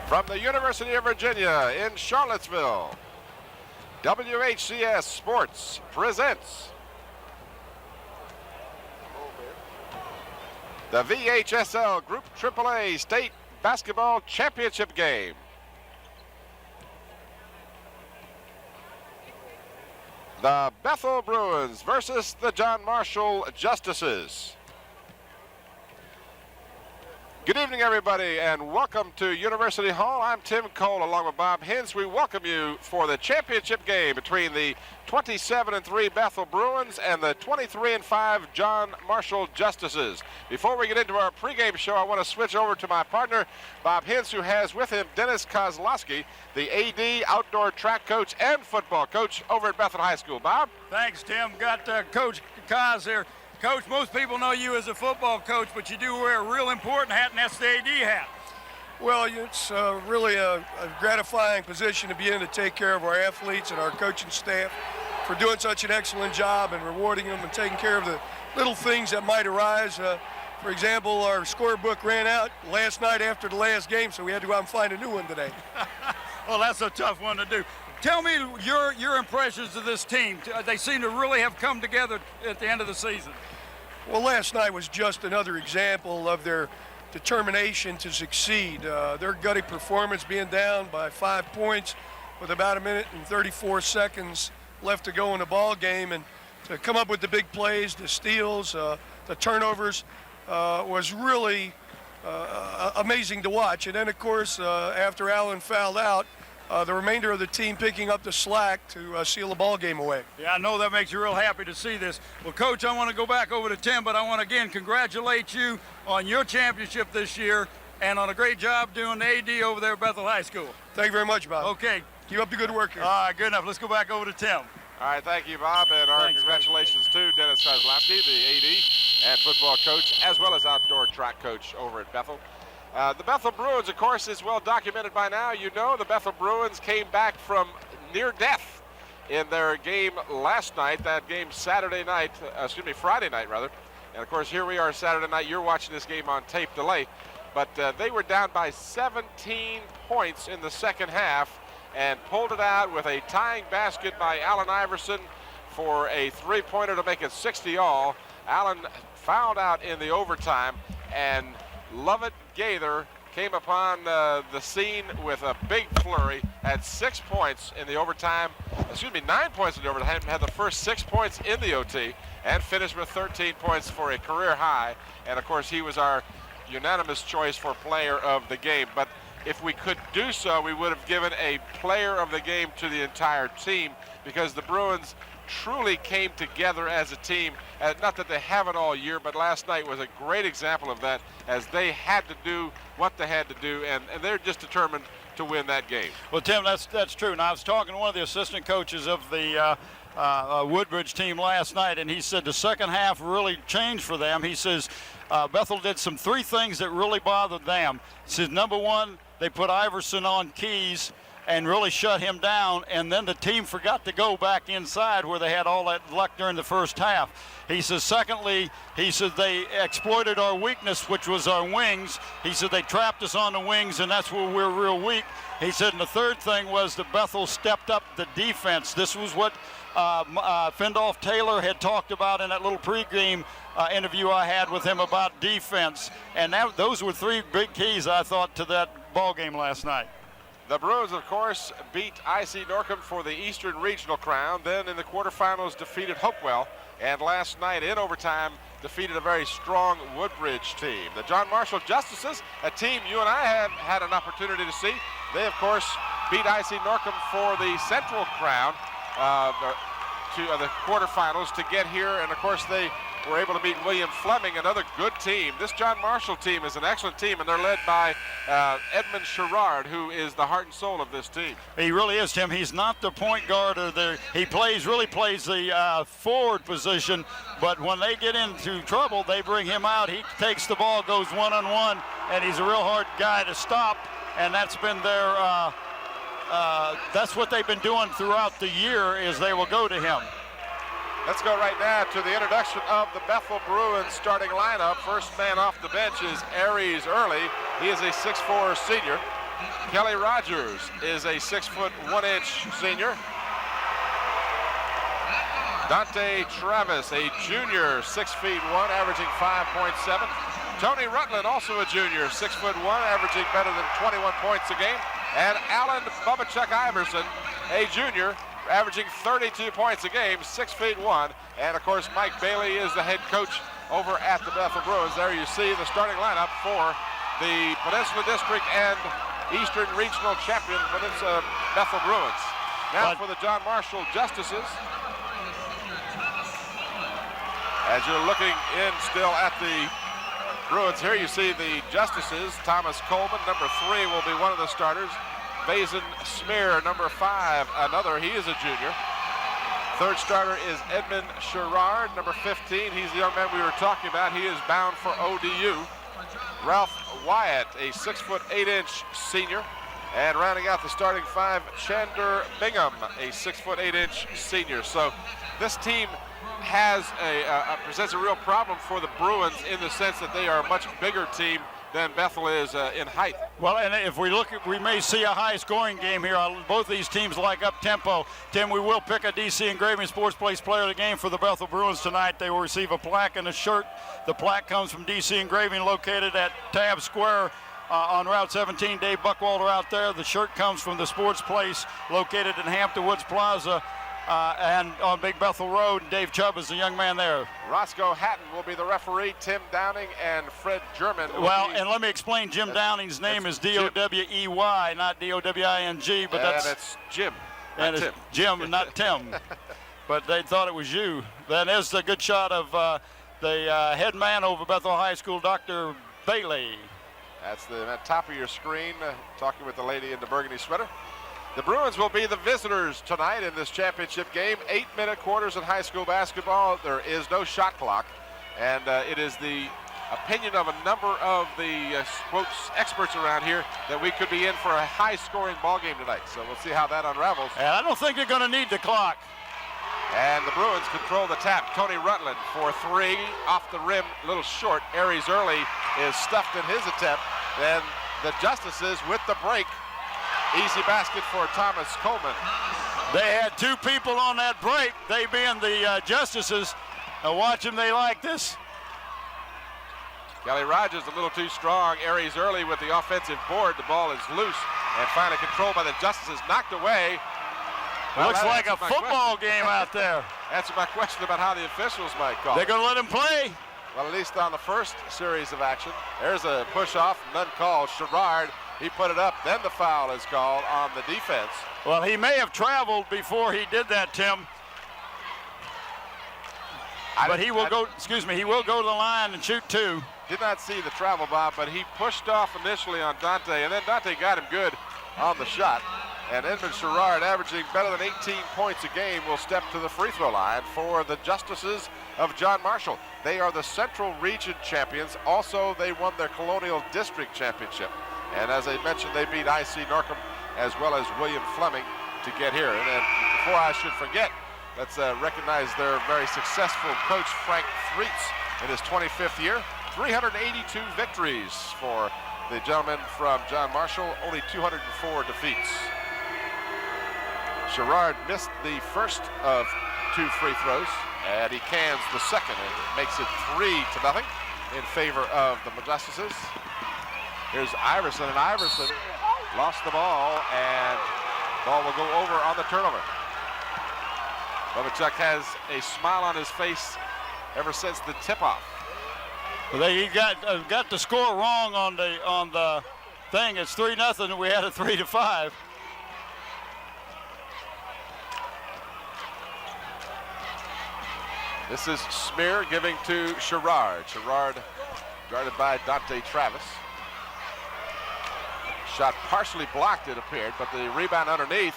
From the University of Virginia in Charlottesville, WHCS Sports presents the VHSL Group AAA State Basketball Championship game. The Bethel Bruins versus the John Marshall Justices. Good evening, everybody, and welcome to University Hall. I'm Tim Cole, along with Bob Hintz. We welcome you for the championship game between the 27-3 Bethel Bruins and the 23-5 John Marshall Justices. Before we get into our pregame show, I want to switch over to my partner, Bob Hintz, who has with him Dennis Kozlowski, the AD, outdoor track coach, and football coach over at Bethel High School. Bob? Thanks, Tim. Got Coach Koz here. Coach, most people know you as a football coach, but you do wear a real important hat, and that's the AD hat. Well, it's really a gratifying position to be in to take care of our athletes and our coaching staff for doing such an excellent job and rewarding them and taking care of the little things that might arise. For example, our scorebook ran out last night after the last game, so we had to go out and find a new one today. Well, that's a tough one to do. Tell me your impressions of this team. They seem to really have come together at the end of the season. Well, last night was just another example of their determination to succeed. Their gutty performance, being down by 5 points with about 1 minute and 34 seconds left to go in the ball game, and to come up with the big plays, the steals, the turnovers, was really amazing to watch. And then, of course, after Allen fouled out, the remainder of the team picking up the slack to seal the ball game away. Yeah, I know that makes you real happy to see this. Well, Coach, I want to go back over to Tim, but I want to again congratulate you on your championship this year and on a great job doing the AD over there at Bethel High School. Thank you very much, Bob. Okay. Keep up the good work here. All right, good enough. Let's go back over to Tim. All right, thank you, Bob, and our congratulations to Dennis Kozlowski, the AD and football coach, as well as outdoor track coach over at Bethel. The Bethel Bruins, of course, is well documented by now. You know the Bethel Bruins came back from near death in their game last night, that game Friday night, rather. And, of course, here we are Saturday night. You're watching this game on tape delay. But they were down by 17 points in the second half and pulled it out with a tying basket by Allen Iverson for a three-pointer to make it 60-all. Allen fouled out in the overtime, and Lovett Gaither came upon the scene with a big flurry, had 6 points in the overtime, 9 points in the overtime, had the first 6 points in the OT, and finished with 13 points for a career high. And of course, he was our unanimous choice for player of the game. But if we could do so, we would have given a player of the game to the entire team, because the Bruins truly came together as a team. Not that they haven't all year, but last night was a great example of that, as they had to do what they had to do, and they're just determined to win that game. Well, Tim, that's true. Now, I was talking to one of the assistant coaches of the Woodbridge team last night, and he said the second half really changed for them. He says Bethel did three things that really bothered them. He says, number one, they put Iverson on keys and really shut him down, and then the team forgot to go back inside where they had all that luck during the first half. He says, secondly, he said they exploited our weakness, which was our wings. He said they trapped us on the wings, and that's where we're real weak. He said, and the third thing was that Bethel stepped up the defense. This was what Findolf Taylor had talked about in that little pregame interview I had with him about defense, and those were three big keys, I thought, to that ball game last night. The Bruins, of course, beat IC Norcom for the Eastern Regional crown, then in the quarterfinals defeated Hopewell, and last night in overtime defeated a very strong Woodbridge team. The John Marshall Justices, a team you and I have had an opportunity to see, they, of course, beat IC Norcom for the Central crown to the quarterfinals to get here, and, of course, they were able to beat William Fleming, another good team. This John Marshall team is an excellent team, and they're led by Edmund Sherrard, who is the heart and soul of this team. He really is, Tim. He's not the point guard. He really plays the forward position, but when they get into trouble, they bring him out. He takes the ball, goes one-on-one, and he's a real hard guy to stop, and that's been their that's what they've been doing throughout the year, is they will go to him. Let's go right now to the introduction of the Bethel Bruins starting lineup. First man off the bench is ARIES Early. He is a 6'4" senior. Kelly Rogers is a 6 foot 1 inch senior. Dante Travis, a junior, 6 feet 1, averaging 5.7. Tony Rutland, also a junior, 6 foot 1, averaging better than 21 points a game. And Alan Bubba-Chuck Iverson, a junior, averaging 32 points a game, 6 feet 1. And of course, Mike Bailey is the head coach over at the Bethel Bruins. There you see the starting lineup for the Peninsula District and Eastern Regional Champion Peninsula Bethel Bruins. Now for the John Marshall Justices. As you're looking in still at the Bruins, here you see the Justices. Thomas Coleman, number 3, will be one of the starters. Vazen Smear, number 5, another. He is a junior. Third starter is Edmund Sherrard, number 15. He's the young man we were talking about. He is bound for ODU. Ralph Wyatt, a 6 foot 8 inch senior. And rounding out the starting 5, Chander Bingham, a 6 foot 8 inch senior. So this team has presents a real problem for the Bruins in the sense that they are a much bigger team than Bethel is in height. Well, and if we look at, we may see a high-scoring game here. Both these teams like up-tempo. Tim, we will pick a DC Engraving Sports Place Player of the Game for the Bethel Bruins tonight. They will receive a plaque and a shirt. The plaque comes from DC Engraving, located at Tab Square on Route 17. Dave Buckwalter out there. The shirt comes from the Sports Place, located in Hampton Woods Plaza. And on Big Bethel Road, Dave Chubb is the young man there. Roscoe Hatton will be the referee. Tim Downing and Fred German. And let me explain. Jim Downing's name is D-O-W-E-Y, not D-O-W-I-N-G, but that's Jim. And it's Jim, not Tim. But they thought it was you. That is a good shot of the head man over Bethel High School, Dr. Bailey. That's the top of your screen, talking with the lady in the burgundy sweater. The Bruins will be the visitors tonight in this championship game. 8-minute quarters in high school basketball. There is no shot clock. And it is the opinion of a number of the quotes experts around here that we could be in for a high-scoring ball game tonight. So we'll see how that unravels. And I don't think they're going to need the clock. And the Bruins control the tap. Tony Rutland for 3, off the rim, a little short. Aries Early is stuffed in his attempt. Then the Justices with the break. Easy basket for Thomas Coleman. They had 2 people on that break, they being the Justices. Now watch them, they like this. Kelly Rogers a little too strong. Aries Early with the offensive board. The ball is loose and finally controlled by the Justices. Knocked away. Well, looks like a football game out there. Answer my question about how the officials might call. They're going to let him play. Well, at least on the first series of action. There's a push off, none called. Sherrard, he put it up, then the foul is called on the defense. Well, he may have traveled before he did that, Tim. But he will go, he will go to the line and shoot 2. Did not see the travel, Bob, but he pushed off initially on Dante, and then Dante got him good on the shot. And Edmund Sherrard, averaging better than 18 points a game, will step to the free throw line for the Justices of John Marshall. They are the Central Region champions. Also, they won their Colonial District championship. And as I mentioned, they beat IC Norcom as well as William Fleming to get here. And then before I should forget, let's recognize their very successful coach, Frank Threets, in his 25th year. 382 victories for the gentleman from John Marshall, only 204 defeats. Sherrard missed the first of 2 free throws, and he cans the second, and makes it 3-0 in favor of the Justices. Here's Iverson, and Iverson lost the ball, and ball will go over on the turnover. Bubba-Chuck has a smile on his face ever since the tip-off. Well, he got the score wrong on the thing. It's 3-0, and we had it 3-5. This is Smear giving to Sherrard. Sherrard guarded by Dante Travis. Shot partially blocked, it appeared, but the rebound underneath.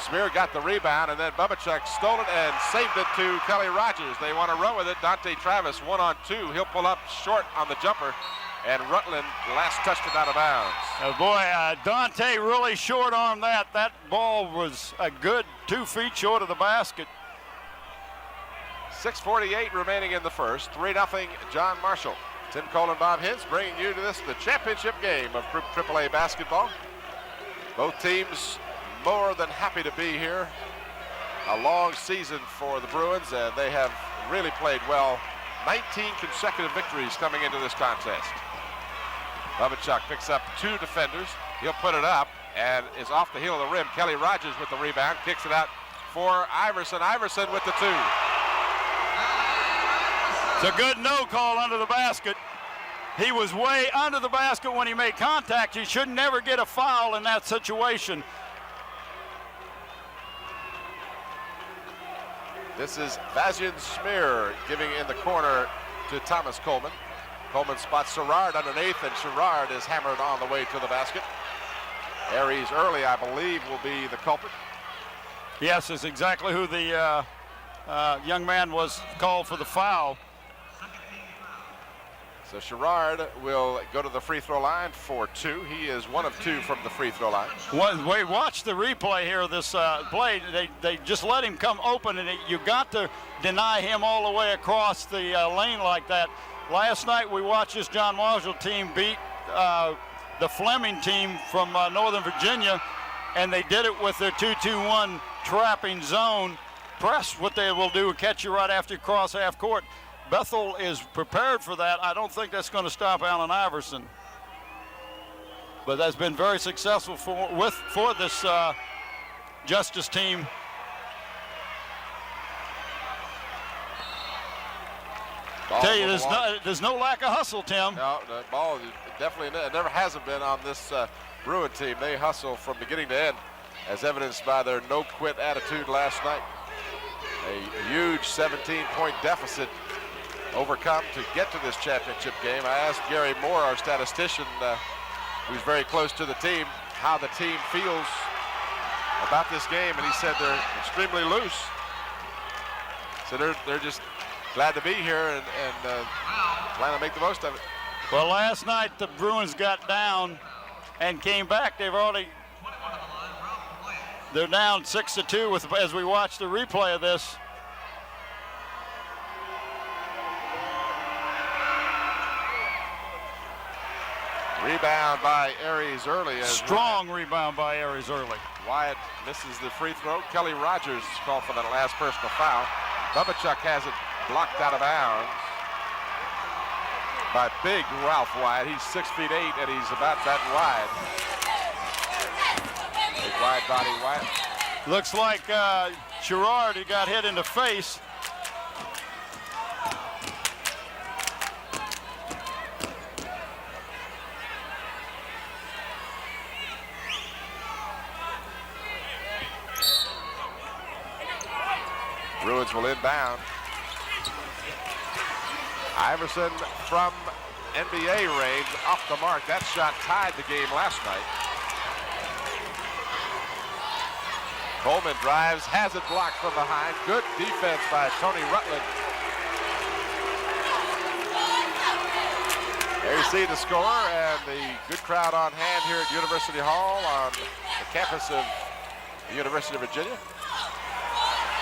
Smear got the rebound, and then Bubba-Chuck stole it and saved it to Kelly Rogers. They want to run with it. Dante Travis 1-on-2. He'll pull up short on the jumper, and Rutland last touched it out of bounds. Oh boy, Dante really short-armed that. That ball was a good 2 feet short of the basket. 6:48 remaining in the first. 3-0 John Marshall. Tim Cole and Bob Hintz bringing you to the championship game of Group AAA basketball. Both teams more than happy to be here. A long season for the Bruins, and they have really played well. 19 consecutive victories coming into this contest. Bubachuk picks up 2 defenders. He'll put it up and is off the heel of the rim. Kelly Rogers with the rebound, kicks it out for Iverson. Iverson with the 2. It's a good no call under the basket. He was way under the basket when he made contact. He should never get a foul in that situation. This is Vazian Smear giving in the corner to Thomas Coleman. Coleman spots Sherrard underneath, and Sherrard is hammered on the way to the basket. Aries early, I believe, will be the culprit. Yes, it's exactly who the young man was called for the foul. So Sherrard will go to the free throw line for 2. He is 1 of 2 from the free throw line. Watch the replay here of this play. They just let him come open, and you got to deny him all the way across the lane like that. Last night we watched this John Marshall team beat the Fleming team from Northern Virginia, and they did it with their 2-2-1 trapping zone press. What they will do is catch you right after you cross half court. Bethel is prepared for that. I don't think that's going to stop Allen Iverson. But that's been very successful for this Justice team. Tell you, there's no lack of hustle, Tim. No, the ball definitely never hasn't been on this Bruin team. They hustle from beginning to end, as evidenced by their no-quit attitude last night. A huge 17-point deficit overcome to get to this championship game. I asked Gary Moore, our statistician, who's very close to the team, how the team feels about this game, and he said they're extremely loose. So they're just glad to be here and plan to make the most of it. Well, last night the Bruins got down and came back. They're down 6-2 as we watch the replay of this. Rebound by Aries early. Strong rebound by Aries early. Wyatt misses the free throw. Kelly Rogers called for that last personal foul. Bubachuk has it blocked out of bounds by big Ralph Wyatt. He's 6'8" and he's about that wide. Big wide body Wyatt. Looks like Sherrard, he got hit in the face. Bruins will inbound. Iverson from NBA range off the mark. That shot tied the game last night. Coleman drives, has it blocked from behind. Good defense by Tony Rutland. There you see the score and the good crowd on hand here at University Hall on the campus of the University of Virginia.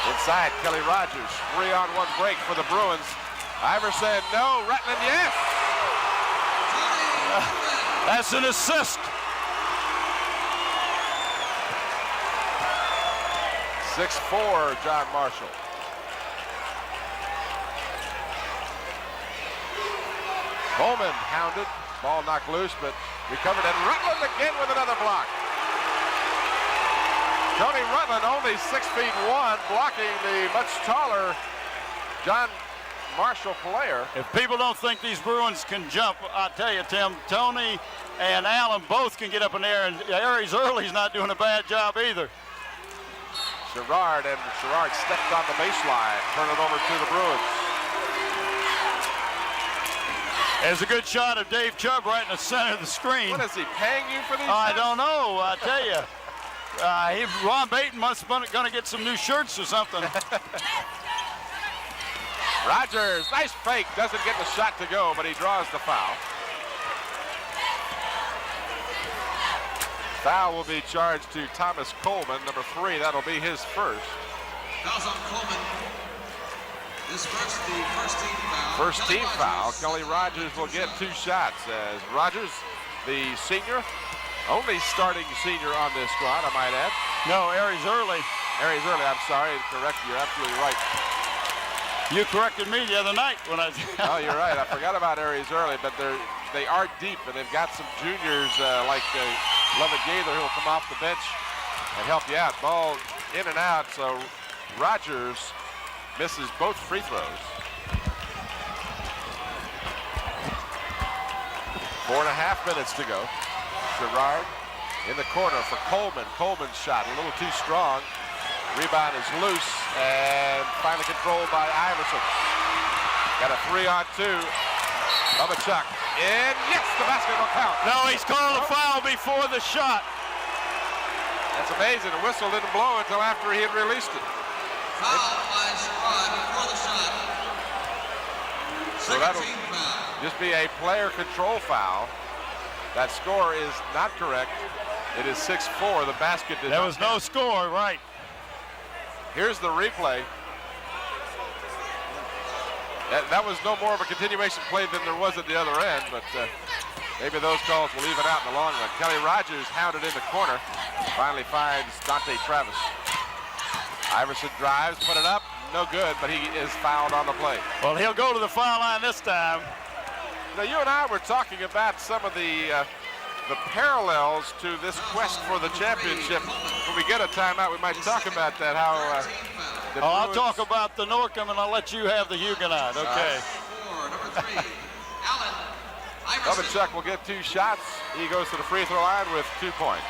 Inside, Kelly Rogers, 3-on-1 break for the Bruins. Iverson, no. Rutland, yes. That's an assist. 6'4", John Marshall. Coleman hounded, ball knocked loose, but recovered, and Rutland again with another block. Tony Rutland, only 6'1", blocking the much taller John Marshall player. If people don't think these Bruins can jump, I tell you, Tim, Tony and Allen both can get up in there, and Aries Early's not doing a bad job either. Sherrard stepped on the baseline, turn it over to the Bruins. There's a good shot of Dave Chubb right in the center of the screen. What is he paying you for these? I don't know, I tell you. Ron Baton must have been going to get some new shirts or something. Rogers, nice fake, doesn't get the shot to go, but he draws the foul. Foul will be charged to Thomas Coleman, number 3. That'll be his first. Fouls on Coleman. First team foul. Kelly Rogers will get 2 shots as Rogers, the senior, only starting senior on this squad, I might add. No, Aries Early. Aries Early, I'm sorry. Correct. You're absolutely right. You corrected me the other night when I. Oh, you're right. I forgot about Aries Early, but they are deep, and they've got some juniors like Lovett Gaither who will come off the bench and help you out. Ball in and out, so Rogers misses both free throws. 4.5 minutes to go. Gerard in the corner for Coleman. Coleman's shot a little too strong. Rebound is loose and finally controlled by Iverson. Got a 3-on-2. Bubachuk in. Yes, the basket will count. No, he's called a foul before the shot. That's amazing. The whistle didn't blow until after he had released it. Foul by Sherrod before the shot. So that'll just be a player control foul. That score is not correct. It is 6-4. The basket did There not was no score, right? Here's the replay. That was no more of a continuation play than there was at the other end, but maybe those calls will even out in the long run. Kelly Rogers hounded in the corner. Finally finds Dante Travis. Iverson drives, put it up. No good, but he is fouled on the play. Well, he'll go to the foul line this time. Now, you and I were talking about some of the parallels to this quest for the championship. When we get a timeout, we might talk about that, how I'll talk about the Norcom, and I'll let you have the Huguenot, okay? Bubachuk will get 2 shots. He goes to the free throw line with 2 points.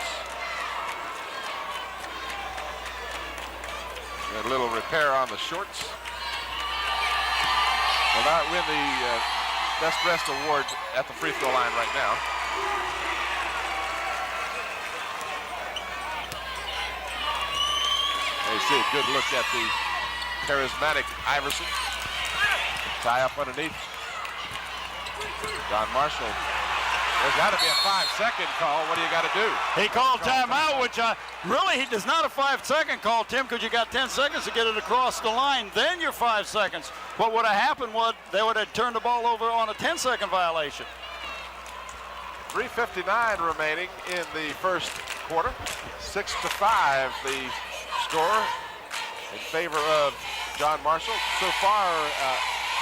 A little repair on the shorts. Will not win the Best Dressed award at the free throw line right now. There you see a good look at the charismatic Iverson. Tie up underneath. John Marshall. There's got to be a 5-second call. What do you got to do? He called timeout, which really he does not a 5-second call, Tim, because you got 10 seconds to get it across the line. Then your 5 seconds. What would have happened was they would have turned the ball over on a 10-second violation. 3:59 remaining in the first quarter. 6-5 the score in favor of John Marshall. So far,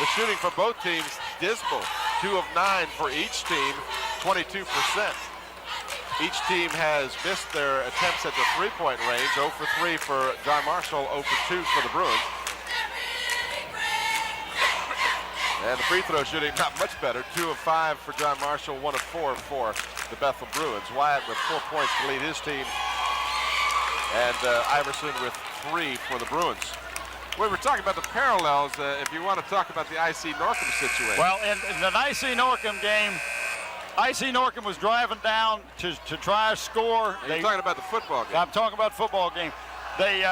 the shooting for both teams dismal. 2 of 9 for each team, 22%. Each team has missed their attempts at the three-point range. 0 for 3 for John Marshall, 0 for 2 for the Bruins. And the free throw shooting not much better. 2 of 5 for John Marshall, 1 of 4 for the Bethel Bruins. Wyatt with 4 points to lead his team. And Iverson with 3 for the Bruins. We were talking about the parallels, if you want to talk about the IC Norcom situation. Well, in the IC Norcom game, IC Norcom was driving down to try to score. You're talking about the football game. I'm talking about football game. They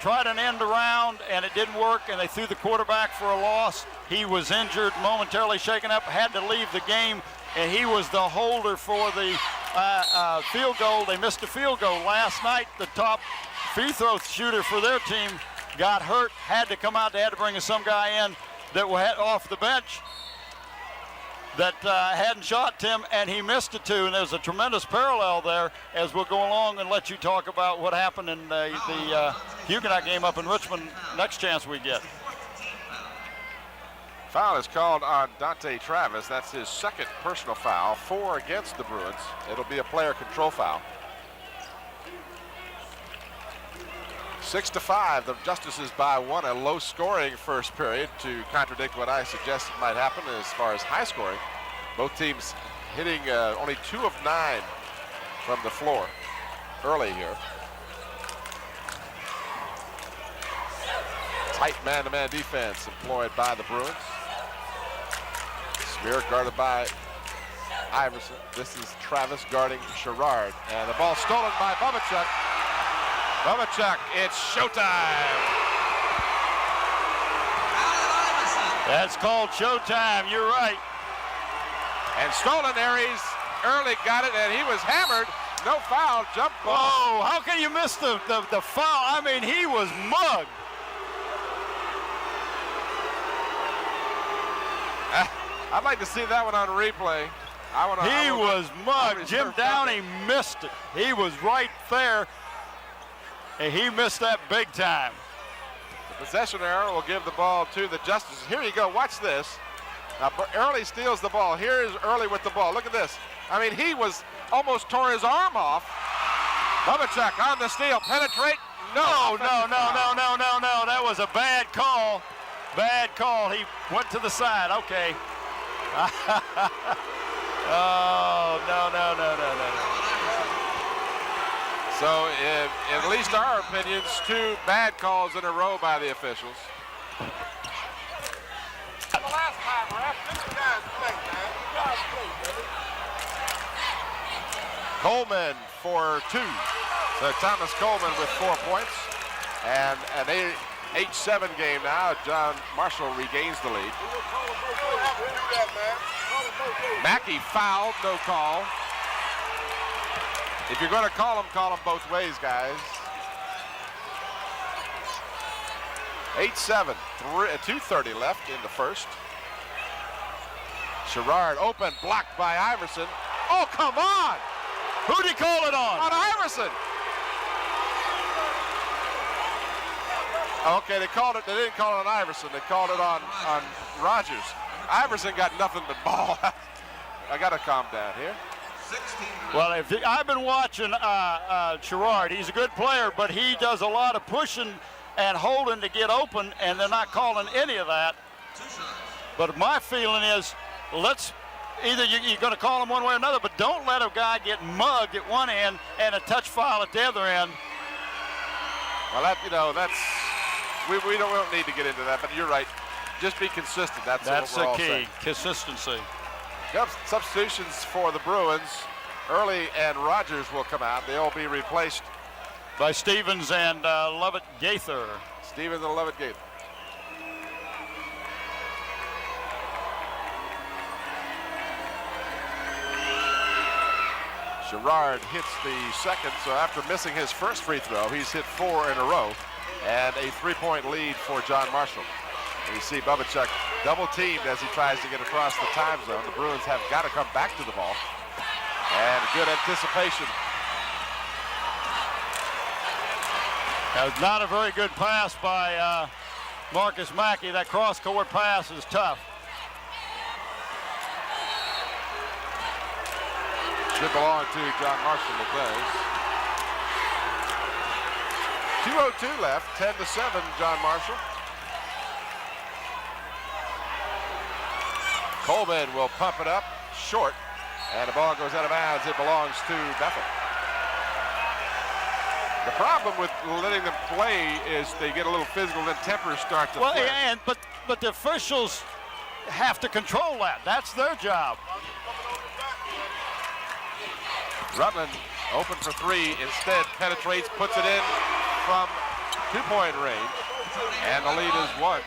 tried an end around, and it didn't work, and they threw the quarterback for a loss. He was injured, momentarily shaken up, had to leave the game, and he was the holder for the field goal. They missed a field goal. Last night, the top free throw shooter for their team got hurt, had to come out. They had to bring some guy in that was off the bench that hadn't shot, Tim, and he missed it too. And there's a tremendous parallel there as we'll go along and let you talk about what happened in the Huguenot game up in Richmond next chance we get. Foul is called on Dante Travis. That's his second personal foul, 4 against the Bruins. It'll be a player control foul. 6-5, the Justices by 1, a low scoring first period to contradict what I suggested might happen as far as high scoring. Both teams hitting only 2 of 9 from the floor early here. Tight man-to-man defense employed by the Bruins. Smear guarded by Iverson. This is Travis guarding Sherrard. And the ball stolen by Bubachuk. Bubachuk, it's showtime. That's called showtime, you're right. And stolen, Aries early got it, and he was hammered. No foul, jump ball. Oh, how can you miss the foul? I mean, he was mugged. I'd like to see that one on replay. He was mugged. Jim Downey missed it. He was right there, and he missed that big time. The possession arrow will give the ball to the Justices. Here you go. Watch this. Now, Early steals the ball. Here is Early with the ball. Look at this. I mean, he was almost tore his arm off. Bubachuk on the steal. Penetrate. No. No. That was a bad call. Bad call. He went to the side. Okay. Oh, no. So, in at least our opinions, 2 bad calls in a row by the officials. The last time, ref, this guy's play, man. You guys play, baby. Coleman for 2. So Thomas Coleman with 4 points. And an 8-7 game now. John Marshall regains the lead. Mackey fouled, no call. If you're going to call them both ways, guys. 8-7, 2:30 left in the first. Sherrard open, blocked by Iverson. Oh, come on! Who'd he call it on? On Iverson. Okay, they didn't call it on Iverson. They called it on Rogers. Iverson got nothing but ball. I got to calm down here. Well, I've been watching Sherrard. He's a good player, but he does a lot of pushing and holding to get open, and they're not calling any of that. But my feeling is, either you're going to call him one way or another, but don't let a guy get mugged at one end and a touch foul at the other end. Well, we don't need to get into that, but you're right. Just be consistent. That's what we're all the key. saying. Consistency. Substitutions for the Bruins. Early and Rogers will come out. They'll be replaced by Stevens and Lovett Gaither. Stevens and Lovett Gaither. Sherrard hits the second, so after missing his first free throw, he's hit 4 in a row, and a 3-point lead for John Marshall. And you see Bubachuk double-teamed as he tries to get across the time zone. The Bruins have got to come back to the ball. And good anticipation. That was not a very good pass by Marcus Mackey. That cross-court pass is tough. Should belong to John Marshall, it does. 2:02 left, 10-7, John Marshall. Coleman will pump it up short, and the ball goes out of bounds. It belongs to Bethel. The problem with letting them play is they get a little physical, then tempers start to flare. And but the officials have to control that. That's their job. Rutland open for 3, instead penetrates, puts it in from 2-point range, and the lead is 1.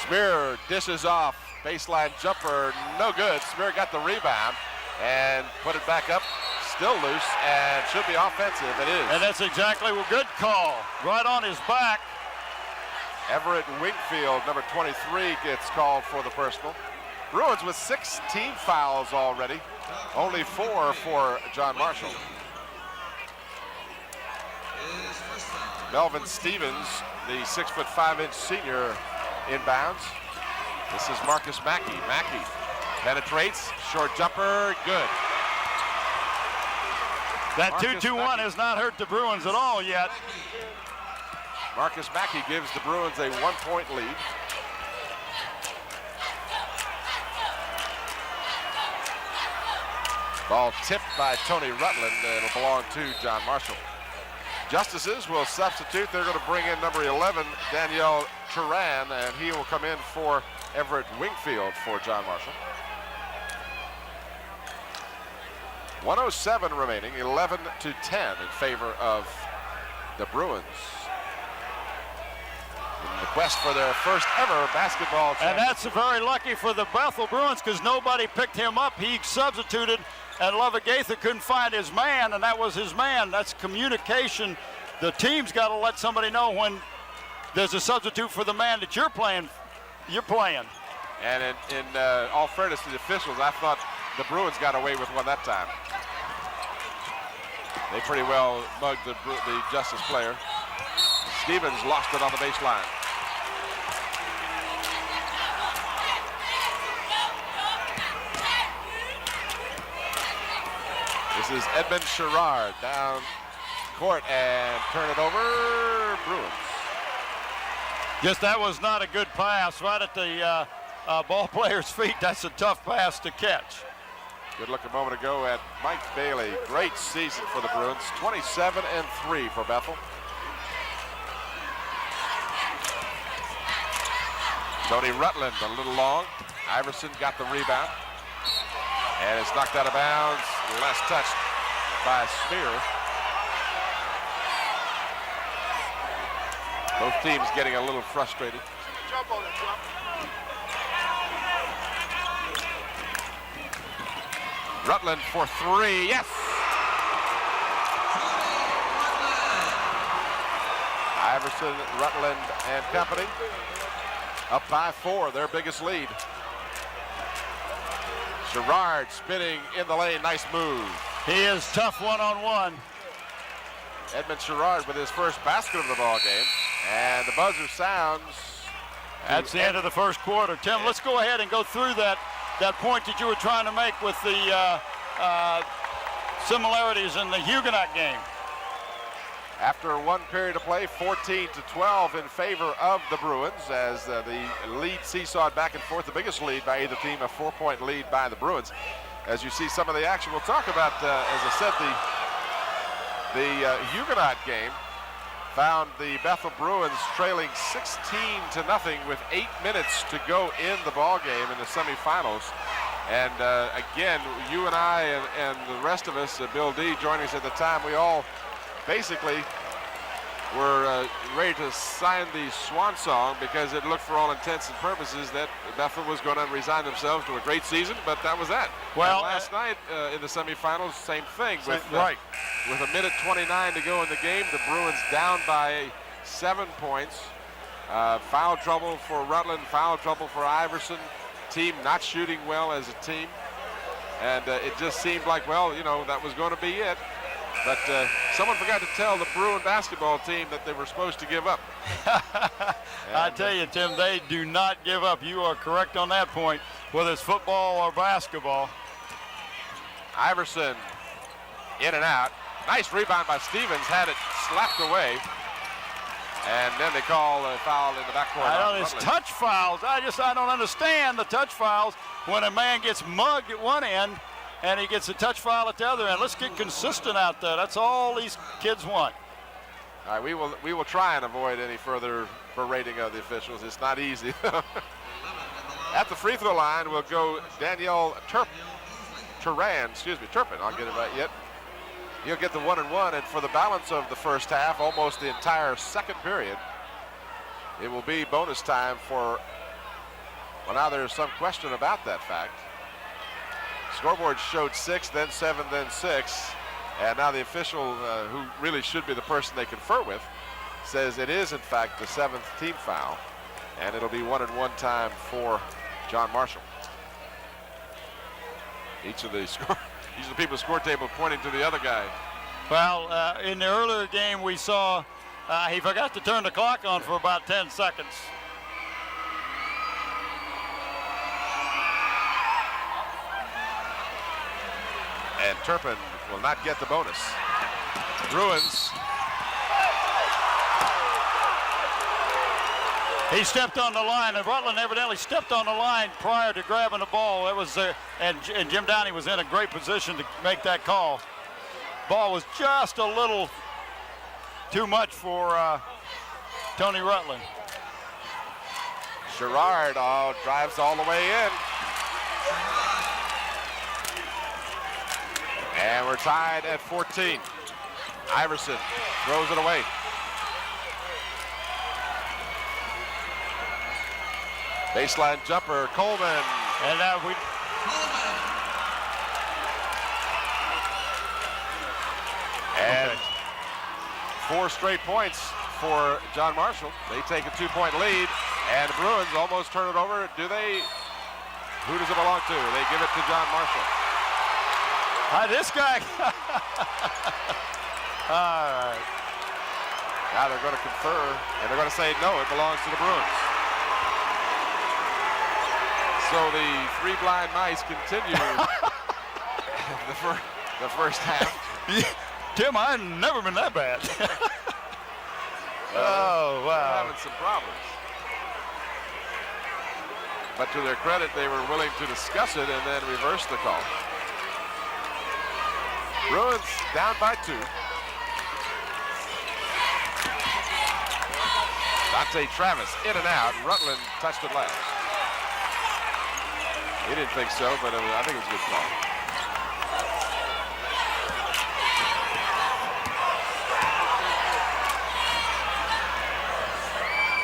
Smear dishes off, baseline jumper, no good. Smear got the rebound and put it back up, still loose, and should be offensive. It is. And that's exactly a good call, right on his back. Everett Wingfield, number 23, gets called for the personal. Bruins with 16 fouls already, only 4 for John Marshall. Melvin Stevens, the 6'5" senior, inbounds. This is Marcus Mackey. Mackey penetrates, short jumper, good. That 2-2-1 has not hurt the Bruins at all yet. Marcus Mackey gives the Bruins a 1-point lead. Ball tipped by Tony Rutland, and it'll belong to John Marshall. Justices will substitute. They're going to bring in number 11, Danielle Turan, and he will come in for Everett Wingfield for John Marshall. 1:07 remaining, 11-10 in favor of the Bruins. In the quest for their first ever basketball championship. And that's very lucky for the Bethel Bruins because nobody picked him up. He substituted, and Lovett Gaither couldn't find his man, and that was his man. That's communication. The team's got to let somebody know when there's a substitute for the man that you're playing. And in all fairness to the officials, I thought the Bruins got away with one that time. They pretty well mugged the Justice player. Stevens lost it on the baseline. This is Edmund Sherrard down court and turn it over. Bruins. Yes, that was not a good pass right at the ball player's feet. That's a tough pass to catch. Good look a moment ago at Mike Bailey. Great season for the Bruins. 27-3 for Bethel. Tony Rutland a little long. Iverson got the rebound. And it's knocked out of bounds. Last touched by Smear. Both teams getting a little frustrated. Jump on it, jump. Rutland for three, yes! Iverson, Rutland, and company up by 4, their biggest lead. Sherrard spinning in the lane, nice move. He is tough one-on-one. Edmund Sherrard with his first basket of the ball game, and the buzzer sounds. That's the end of the first quarter. Tim, let's go ahead and go through that point that you were trying to make with the similarities in the Huguenot game. After one period of play, 14-12 in favor of the Bruins as the lead seesawed back and forth. The biggest lead by either team, a 4-point lead by the Bruins. As you see some of the action, we'll talk about, as I said, the Huguenot game found the Bethel Bruins trailing 16-0 with 8 minutes to go in the ball game in the semifinals. And again, you and I and the rest of us, Bill D joining us at the time, we all basically were ready to sign the swan song because it looked for all intents and purposes that Bethel was going to resign themselves to a great season, but that was that. Well, and last night in the semifinals, same thing. With a minute 29 to go in the game, the Bruins down by 7 points. Foul trouble for Rutland, foul trouble for Iverson. Team not shooting well as a team. And it just seemed like, well, you know, that was going to be it. But someone forgot to tell the Bruin basketball team that they were supposed to give up. I tell you, Tim, they do not give up. You are correct on that point, whether it's football or basketball. Iverson in and out. Nice rebound by Stevens, had it slapped away. And then they call a foul in the backcourt. I don't, it's touch fouls. I don't understand the touch fouls when a man gets mugged at one end and he gets a touch foul at the other end. Let's get consistent out there. That's all these kids want. All right, we will try and avoid any further berating of the officials. It's not easy. At the free throw line will go Danielle Turpin. I'll get it right yet. He'll get the 1-and-1, and for the balance of the first half, almost the entire second period, it will be bonus time for, well, now there's some question about that fact. Scoreboard showed 6, then 7, then 6, and now the official, who really should be the person they confer with, says it is, in fact, the 7th team foul, and it'll be 1-and-1 time for John Marshall. Each of the people at the score table pointing to the other guy. Well, in the earlier game, we saw he forgot to turn the clock on for about 10 seconds. And Turpin will not get the bonus. Bruins. He stepped on the line, and Rutland evidently stepped on the line prior to grabbing the ball. It was, and Jim Downey was in a great position to make that call. Ball was just a little too much for Tony Rutland. Sherrard drives all the way in. And we're tied at 14. Iverson throws it away. Baseline jumper, Coleman. And And 4 straight points for John Marshall. They take a 2-point lead, and the Bruins almost turn it over. Do they? Who does it belong to? They give it to John Marshall. Hi, this guy. All right. Now they're going to confer, and they're going to say, no, it belongs to the Bruins. So the three blind mice continue the first half. Tim, I've never been that bad. Oh, wow. They're having some problems. But to their credit, they were willing to discuss it and then reverse the call. Bruins down by 2. Dante Travis in and out. Rutland touched it last. He didn't think so, but I think it was a good call.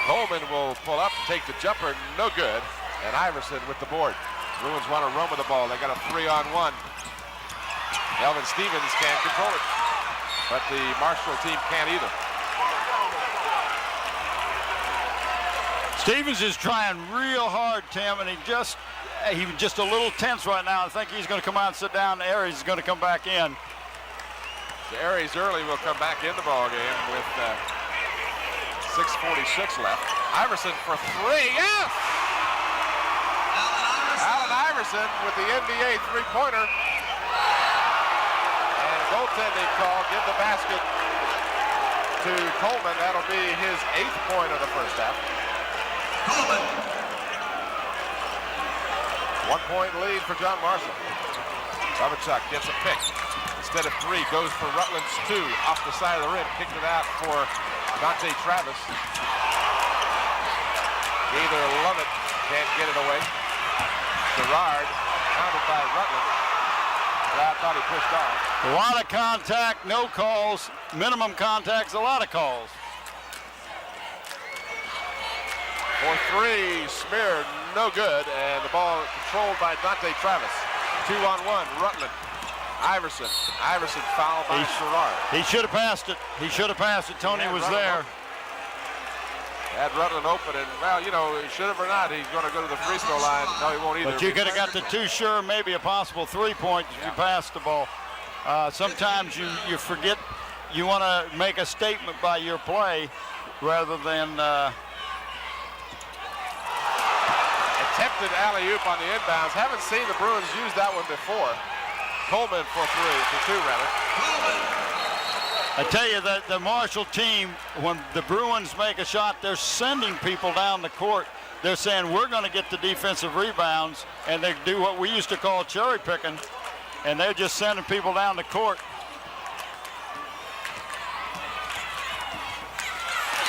Coleman will pull up, take the jumper, no good. And Iverson with the board. Bruins want to run with the ball. They got a 3-on-1. Elvin Stevens can't control it, but the Marshall team can't either. Stevens is trying real hard, Tim, and he's just a little tense right now. I think he's going to come out and sit down. ARIES is going to come back in. The ARIES early will come back in the ball game with 6:46 left. Iverson for 3. Yes! Allen Iverson with the NBA three-pointer. And a goaltending call. Give the basket to Coleman. That'll be his 8th point of the first half. Coleman. 1-point lead for John Marshall. Babachuk gets a pick. Instead of 3, goes for Rutland's 2. Off the side of the rim. Kicked it out for Dante Travis. Either love it, can't get it away. Gerard, pounded by Rutland. I thought he pushed off. A lot of contact, no calls. Minimum contacts, a lot of calls. For 3, smeared, no good, and the ball controlled by Dante Travis. 2-on-1, Rutland. Iverson fouled by Gerard. He should have passed it. He should have passed it. Tony was there. Had Rutland open, and well, you know, should have or not, he's going to go to the free throw line. No, he won't either. But you could have got the 2 sure, maybe a possible 3-point if you passed the ball. Sometimes you forget you want to make a statement by your play rather than attempted alley-oop on the inbounds. Haven't seen the Bruins use that one before. Coleman for 2 rather. I tell you that the Marshall team, when the Bruins make a shot, they're sending people down the court. They're saying, we're going to get the defensive rebounds, and they do what we used to call cherry picking, and they're just sending people down the court.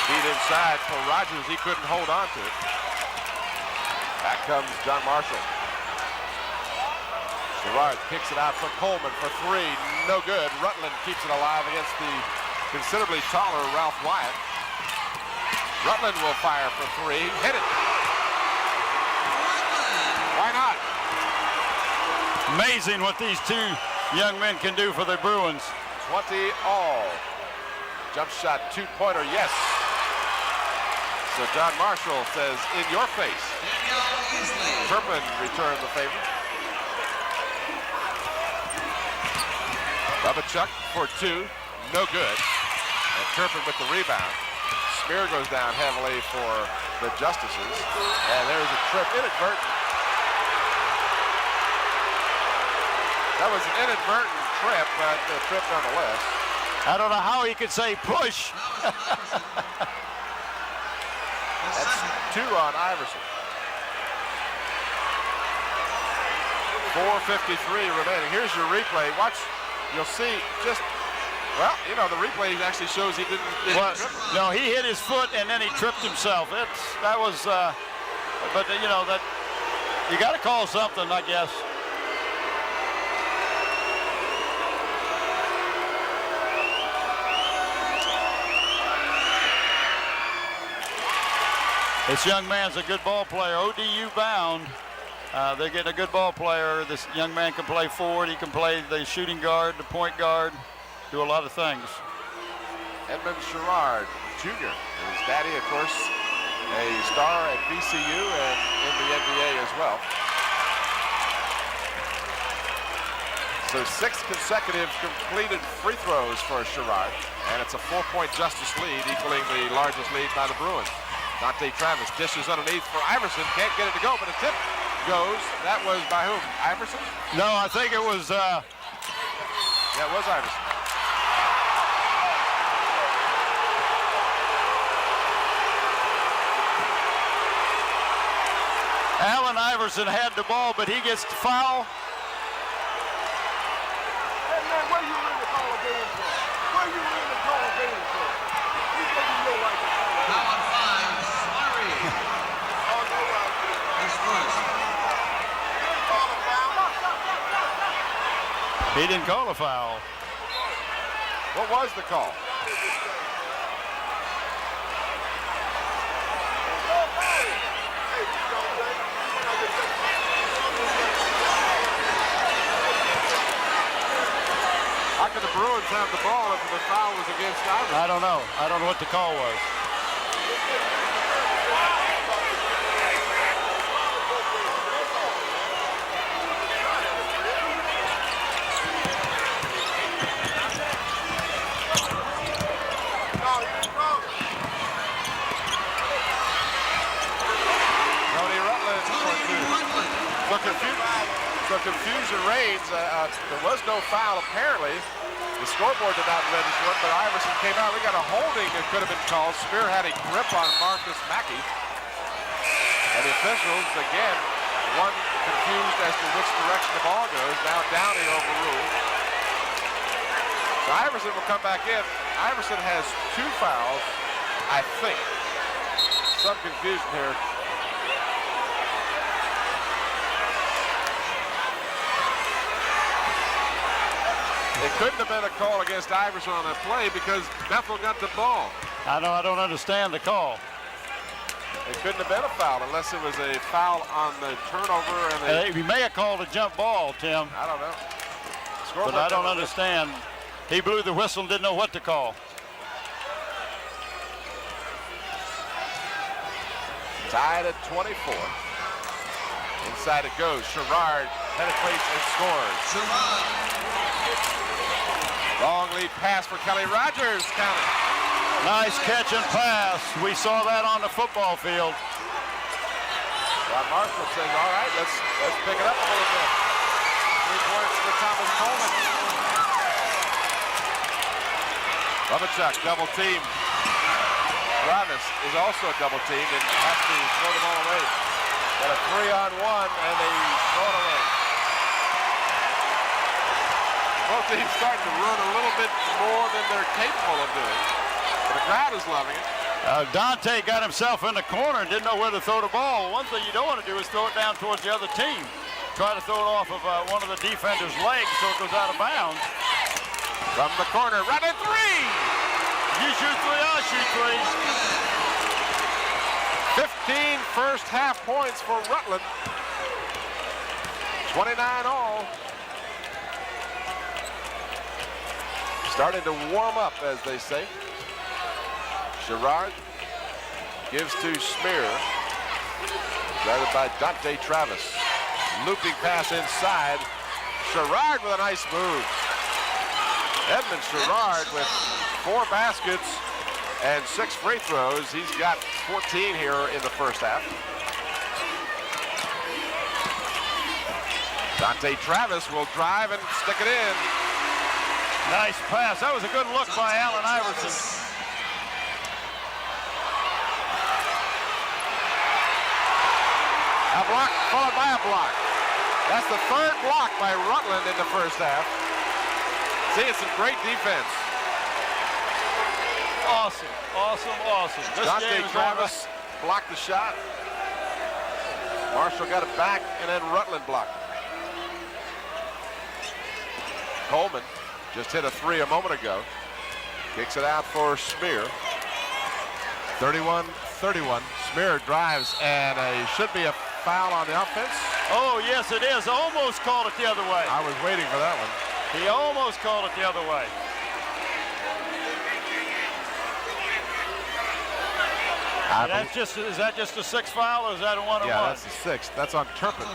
Feed inside for Rogers. He couldn't hold on to it. Back comes John Marshall. Gerard kicks it out for Coleman for 3. No good. Rutland keeps it alive against the considerably taller Ralph Wyatt. Rutland will fire for 3. Hit it. Why not? Amazing what these 2 young men can do for the Bruins. 20 all. Jump shot 2-pointer, yes. So John Marshall says, in your face. Turpin returned the favor. Babachuk for 2, no good. And Turpin with the rebound. Spear goes down heavily for the Justices. And there's a trip, inadvertent. That was an inadvertent trip, but a trip nonetheless. I don't know how he could say push. That's 2 on Iverson. 4:53 remaining. Here's your replay. Watch. You'll see just, well, you know, the replay actually shows he didn't trip. No, he hit his foot and then he tripped himself. That was, but you know, that you got to call something, I guess. This young man's a good ball player. ODU bound. They're getting a good ball player. This young man can play forward. He can play the shooting guard, the point guard, do a lot of things. Edmund Sherrard junior. And his daddy, of course, a star at VCU and in the NBA as well. So 6 consecutive completed free throws for Sherrod, and it's a 4-point Justice lead, equaling the largest lead by the Bruins. Dante Travis dishes underneath for Iverson, can't get it to go, but a tip goes. That was by whom? Iverson? No, I think it was. Yeah, it was Iverson. Allen Iverson had the ball, but he gets the foul. Hey man, where you really call a game for? Where you really call a game for? You think you know right now? Now on 5, Swery. Oh, no, His first. call a foul. He didn't call a foul. What was the call? How could the Bruins have the ball if the foul was against Iverson? I don't know. I don't know what the call was. Tony Rutland for two. Rutland. So confusion reigns. There was no foul apparently. The scoreboard did not register it, but Iverson came out. We got a holding that could have been called. Spear had a grip on Marcus Mackey. And the officials, again, one confused as to which direction the ball goes. Now Downey overruled. So Iverson will come back in. Iverson has 2 fouls, I think. Some confusion here. It couldn't have been a call against Iverson on that play because Bethel got the ball. I don't understand the call. It couldn't have been a foul unless it was a foul on the turnover and He may have called a jump ball, Tim, I don't know. but I don't understand. He blew the whistle and didn't know what to call. Tied at 24. Inside it goes. Sherrod penetrates and scores. Sherrod. Long lead pass for Kelly Rogers. Count it. Nice catch and pass. We saw that on the football field. Ron Marshall says, all right, let's pick it up a little bit. 3 points for Thomas Coleman. Lubachuk double team. Travis is also double teamed and has to throw the ball away. Got a 3-on-1 and they throw it away. Both teams starting to run a little bit more than they're capable of doing. But the crowd is loving it. Dante got himself in the corner and didn't know where to throw the ball. One thing you don't want to do is throw it down towards the other team. Try to throw it off of one of the defender's legs so it goes out of bounds. From the corner, right at 3! You shoot 3, I'll shoot 3. 15 first half points for Rutland. 29 all. Starting to warm up, as they say. Sherrod gives to Smear. Guarded by Dante Travis. Looping pass inside. Sherrod with a nice move. Edmund Sherrod with 4 baskets and 6 free throws. He's got 14 here in the first half. Dante Travis will drive and stick it in. Nice pass. That was a good look by Allen Iverson. A block followed by a block. That's the 3rd block by Rutland in the first half. Seeing some great defense. Awesome, awesome, awesome. This Dante game is Travis blocked the shot. Marshall got it back, and then Rutland blocked it. Coleman just hit a 3 a moment ago. Kicks it out for Smear. 31-31. Smear drives, and should be a foul on the offense. Oh, yes, it is. Almost called it the other way. I was waiting for that one. He almost called it the other way. Is that just a 6th foul, or is that a 1-on-1? Yeah, that's the 6th. That's on Turpin.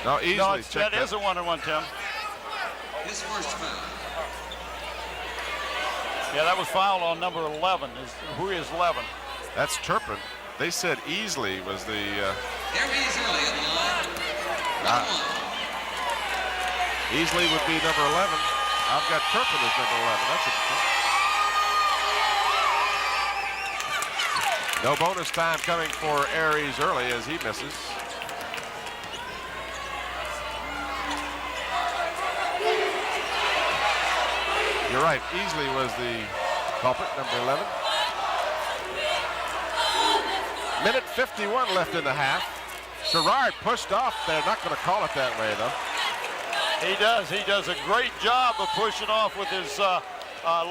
No, easily. No, that is a 1-on-1, Tim. His first foul. Yeah, that was foul on number 11. Who is 11? That's Turpin. They said Easley was the. Aries early at the line. Easley would be number 11. I've got Turpin as number 11. That's a. No bonus time coming for Aries early as he misses. You're right, Easley was the culprit, number 11. Minute 51 left in the half. Sherrard pushed off. They're not going to call it that way, though. He does. He does a great job of pushing off with his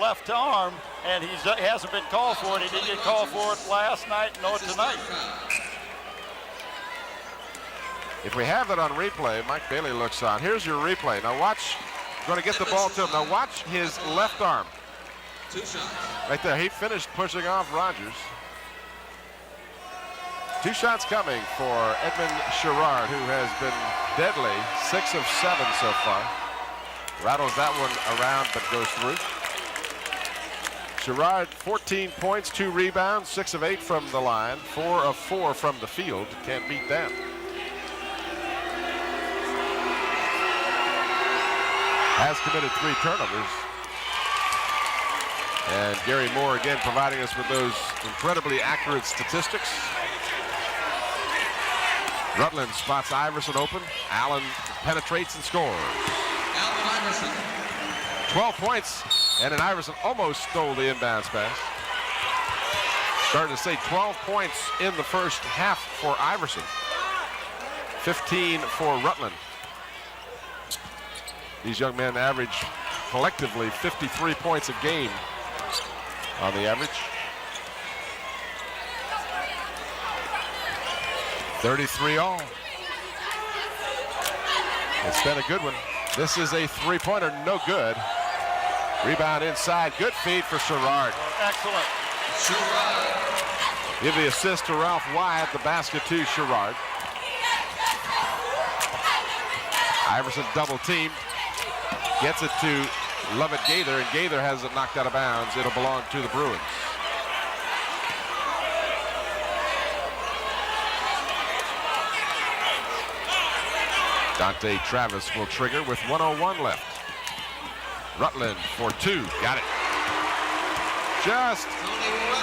left arm, and he hasn't been called for it. He didn't get called for it last night, nor tonight. If we have that on replay, Mike Bailey looks on. Here's your replay. Now watch. Going to get the ball to him. Now watch his left arm. 2 shots. Right there. He finished pushing off Rogers. 2 shots coming for Edmund Sherrard, who has been deadly. 6 of 7 so far. Rattles that one around, but goes through. Sherrard, 14 points, 2 rebounds, 6 of 8 from the line, 4 of 4 from the field. Can't beat that. Has committed 3 turnovers. And Gary Moore again providing us with those incredibly accurate statistics. Rutland spots Iverson open. Allen penetrates and scores. Allen Iverson. 12 points, and then Iverson almost stole the inbounds pass. Starting to say 12 points in the first half for Iverson. 15 for Rutland. These young men average collectively 53 points a game on the average. 33 all. It's been a good one. This is a 3-pointer, no good. Rebound inside, good feed for Sherrard. Excellent. Sherrard. Give the assist to Ralph Wyatt, the basket to Sherrard. Iverson double team. Gets it to Lovett Gaither, and Gaither has it knocked out of bounds. It'll belong to the Bruins. Dante Travis will trigger with 1:01 left. Rutland for 2. Got it. Just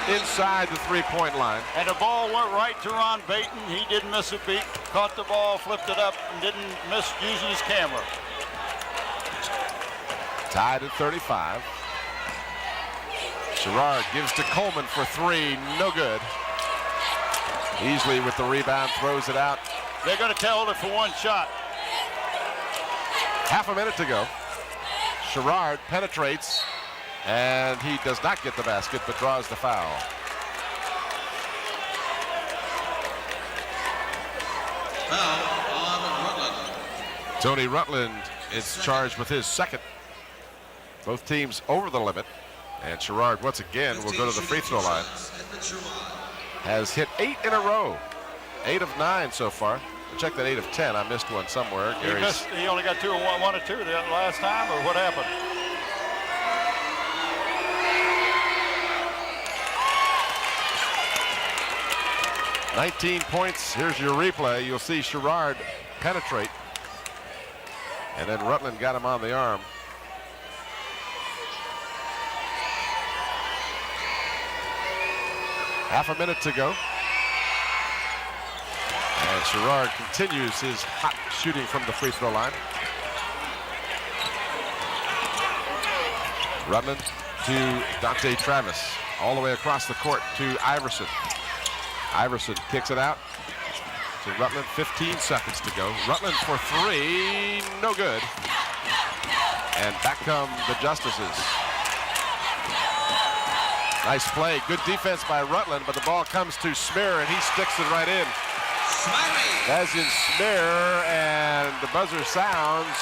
inside the 3-point line. And the ball went right to Ron Baton. He didn't miss a beat. Caught the ball, flipped it up, and didn't miss using his camera. Tied at 35. Sherrard gives to Coleman for 3. No good. Easley with the rebound, throws it out. They're going to hold it for 1 shot. Half a minute to go. Sherrard penetrates, and he does not get the basket, but draws the foul. Foul on Rutland. Tony Rutland is charged with his 2nd. Both teams over the limit, and Sherrard once again will go to the free throw line. Has hit 8 in a row. 8 of 9 so far. Check that 8 of 10. I missed one somewhere. He only got 1 or 2 the last time, or what happened? $19 points. Here's your replay. You'll see Sherrard penetrate, and then Rutland got him on the arm. Half a minute to go. And Sherrard continues his hot shooting from the free throw line. Rutland to Dante Travis. All the way across the court to Iverson. Iverson kicks it out to Rutland. 15 seconds to go. Rutland for 3. No good. And back come the Justices. Nice play. Good defense by Rutland, but the ball comes to Smear, and he sticks it right in. As in Smear, and the buzzer sounds.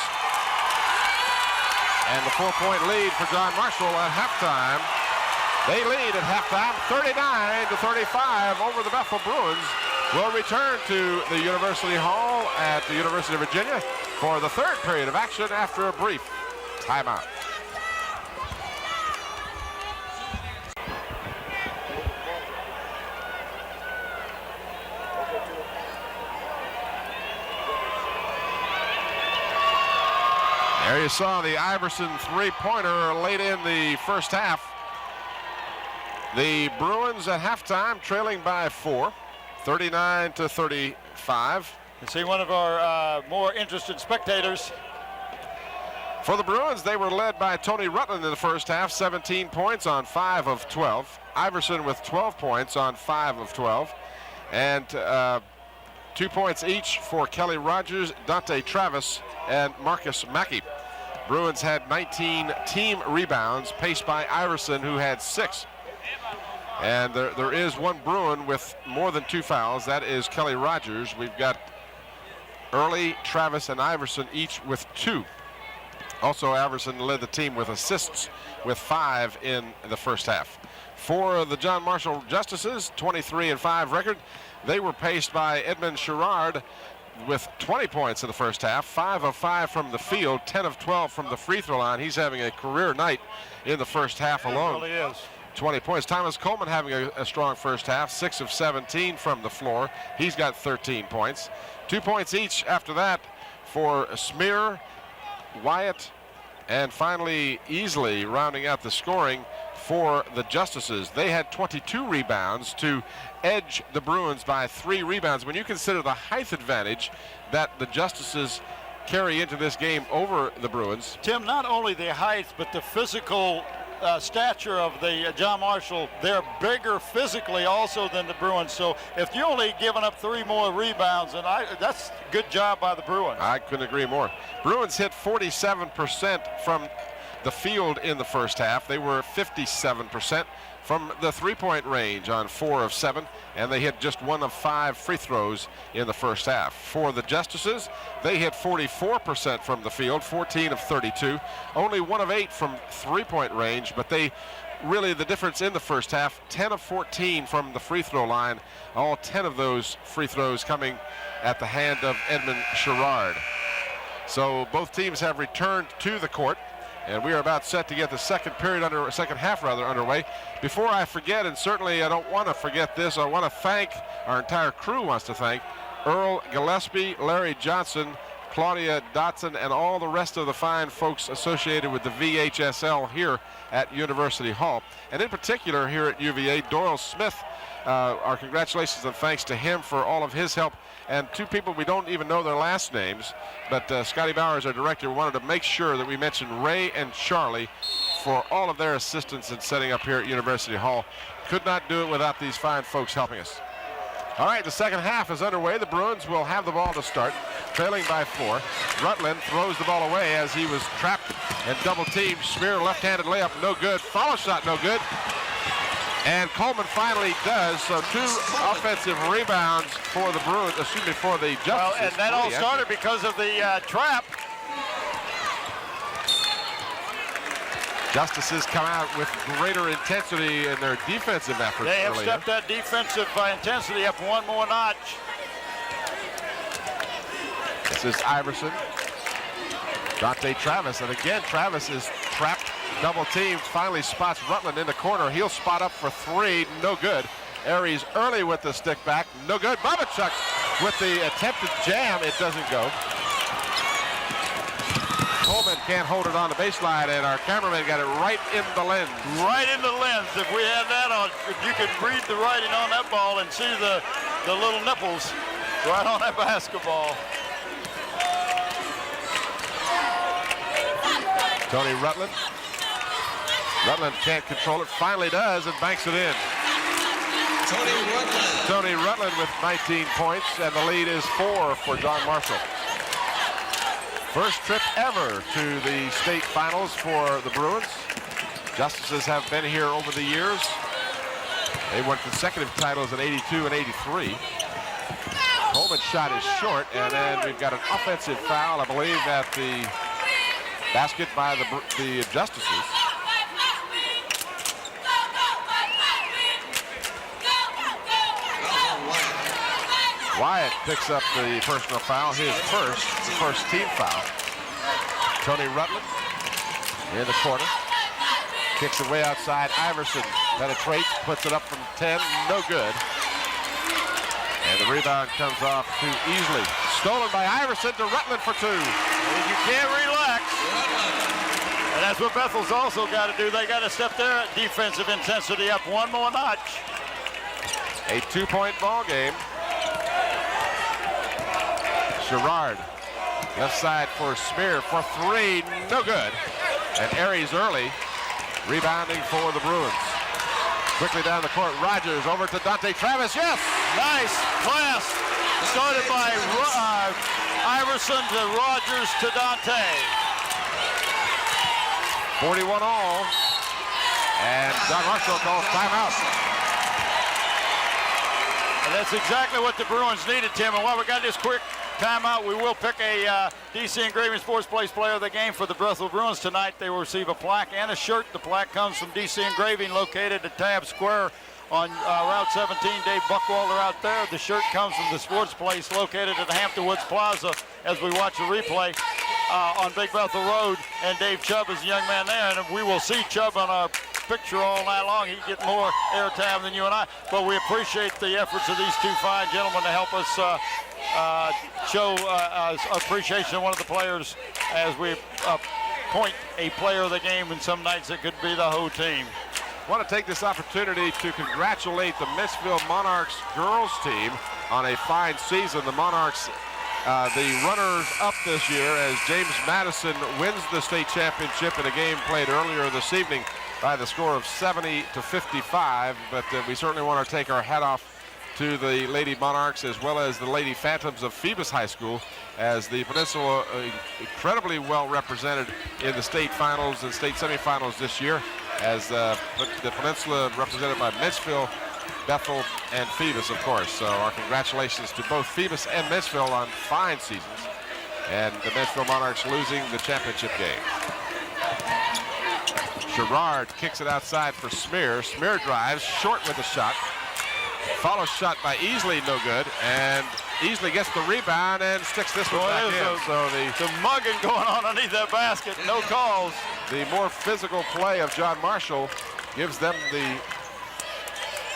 And the 4-point lead for John Marshall at halftime. They lead at halftime, 39-35 over the Bethel Bruins. We'll return to the University Hall at the University of Virginia for the third period of action after a brief timeout. There you saw the Iverson three-pointer late in the first half. The Bruins at halftime trailing by 4, 39-35. You see one of our more interested spectators. For the Bruins, they were led by Tony Rutland in the first half, 17 points on 5 of 12. Iverson with 12 points on 5 of 12. And 2 points each for Kelly Rogers, Dante Travis, and Marcus Mackey. Bruins had 19 team rebounds, paced by Iverson, who had 6. And there is one Bruin with more than 2 fouls. That is Kelly Rogers. We've got Early, Travis, and Iverson each with 2. Also, Iverson led the team with assists with 5 in the first half. For the John Marshall Justices, 23-5 record. They were paced by Edmund Sherrard with 20 points in the first half, 5 of 5 from the field, 10 of 12 from the free throw line. He's having a career night in the first half alone. He really is. 20 points. Thomas Coleman having a strong first half, 6 of 17 from the floor. He's got 13 points. 2 points each after that for Smear, Wyatt, and finally Easley rounding out the scoring for the Justices. They had 22 rebounds to edge the Bruins by 3 rebounds. When you consider the height advantage that the Justices carry into this game over the Bruins. Tim, not only the height, but the physical stature of the John Marshall. They're bigger physically also than the Bruins. So if you're only giving up 3 more rebounds, and that's a good job by the Bruins. I couldn't agree more. Bruins hit 47% from the field in the first half. They were 57% from the three-point range on 4 of 7, and they hit just 1 of 5 free throws in the first half. For the Justices, they hit 44% from the field, 14 of 32, only 1 of 8 from three-point range, but they really, the difference in the first half, 10 of 14 from the free throw line, all 10 of those free throws coming at the hand of Edmund Sherrard. So both teams have returned to the court, and we are about set to get the second half underway. Before I forget, and certainly I don't want to forget this, I want to thank, our entire crew wants to thank Earl Gillespie, Larry Johnson, Claudia Dotson, and all the rest of the fine folks associated with the VHSL here at University Hall. And in particular here at UVA, Doyle Smith, our congratulations and thanks to him for all of his help. And 2 people we don't even know their last names, but Scotty Bowers, our director, wanted to make sure that we mentioned Ray and Charlie for all of their assistance in setting up here at University Hall. Could not do it without these fine folks helping us. All right, the second half is underway. The Bruins will have the ball to start, trailing by 4. Rutland throws the ball away as he was trapped and double-teamed. Smear left-handed layup, no good. Follow shot, no good. And Coleman finally does, so 2 offensive rebounds for the Bruins, for the Justices. Well, and that all started because of the trap. Justices come out with greater intensity in their defensive efforts. They have stepped that defensive intensity up 1 more notch. This is Iverson. Dante Travis, and again, Travis is trapped, double teamed, finally spots Rutland in the corner. He'll spot up for 3, no good. ARIES early with the stick back, no good. Babachuk with the attempted jam, it doesn't go. Coleman can't hold it on the baseline, and our cameraman got it right in the lens. Right in the lens. If we had that on, you could read the writing on that ball and see the little nipples right on that basketball. Tony Rutland. Rutland can't control it, finally does, and banks it in. Tony Rutland with 19 points, and the lead is 4 for John Marshall. First trip ever to the state finals for the Bruins. Justices have been here over the years. They won consecutive titles in '82 and '83. Coleman's shot is short, and then we've got an offensive foul, I believe, at the basket by the Justices. Wyatt picks up the personal foul, his first team foul. Tony Rutland in the corner. Kicks it way outside. Iverson penetrates, puts it up from 10, no good. And the rebound comes off too easily. Stolen by Iverson to Rutland for 2. And you can't relax. And that's what Bethel's also got to do. They got to step their defensive intensity up one more notch. A 2-point ball game. Sherrard, left side for Smear for 3, no good. And Aries early, rebounding for the Bruins. Quickly down the court, Rogers over to Dante Travis, yes! Nice pass, started by Iverson to Rogers to Dante. 41 all, and John Marshall calls timeout. And that's exactly what the Bruins needed, Tim. And while we got this quick timeout, we will pick a DC Engraving Sports Place Player of the Game for the Bethel Bruins tonight. They will receive a plaque and a shirt. The plaque comes from DC Engraving, located at Tab Square on Route 17. Dave Buckwalter out there. The shirt comes from the Sports Place, located at Hampton Woods Plaza, as we watch a replay on Big Bethel Road. And Dave Chubb is the young man there, and we will see Chubb on our picture all night long. He get more airtime than you and I, but we appreciate the efforts of these two fine gentlemen to help us show appreciation of one of the players as we appoint a player of the game, and some nights it could be the whole team. I want to take this opportunity to congratulate the Mitchville Monarchs girls team on a fine season. The Monarchs, the runners-up this year, as James Madison wins the state championship in a game played earlier this evening by the score of 70-55, but we certainly want to take our hat off to the Lady Monarchs as well as the Lady Phantoms of Phoebus High School, as the Peninsula incredibly well represented in the state finals and state semifinals this year, as the Peninsula represented by Mitchville, Bethel, and Phoebus, of course. So our congratulations to both Phoebus and Mitchville on fine seasons, and the Mitchville Monarchs losing the championship game. Sherrard kicks it outside for Smear. Smear drives, short with a shot. Follow shot by Easley, no good, and Easley gets the rebound and sticks this one back in. So the mugging going on underneath that basket, no calls. The more physical play of John Marshall gives them the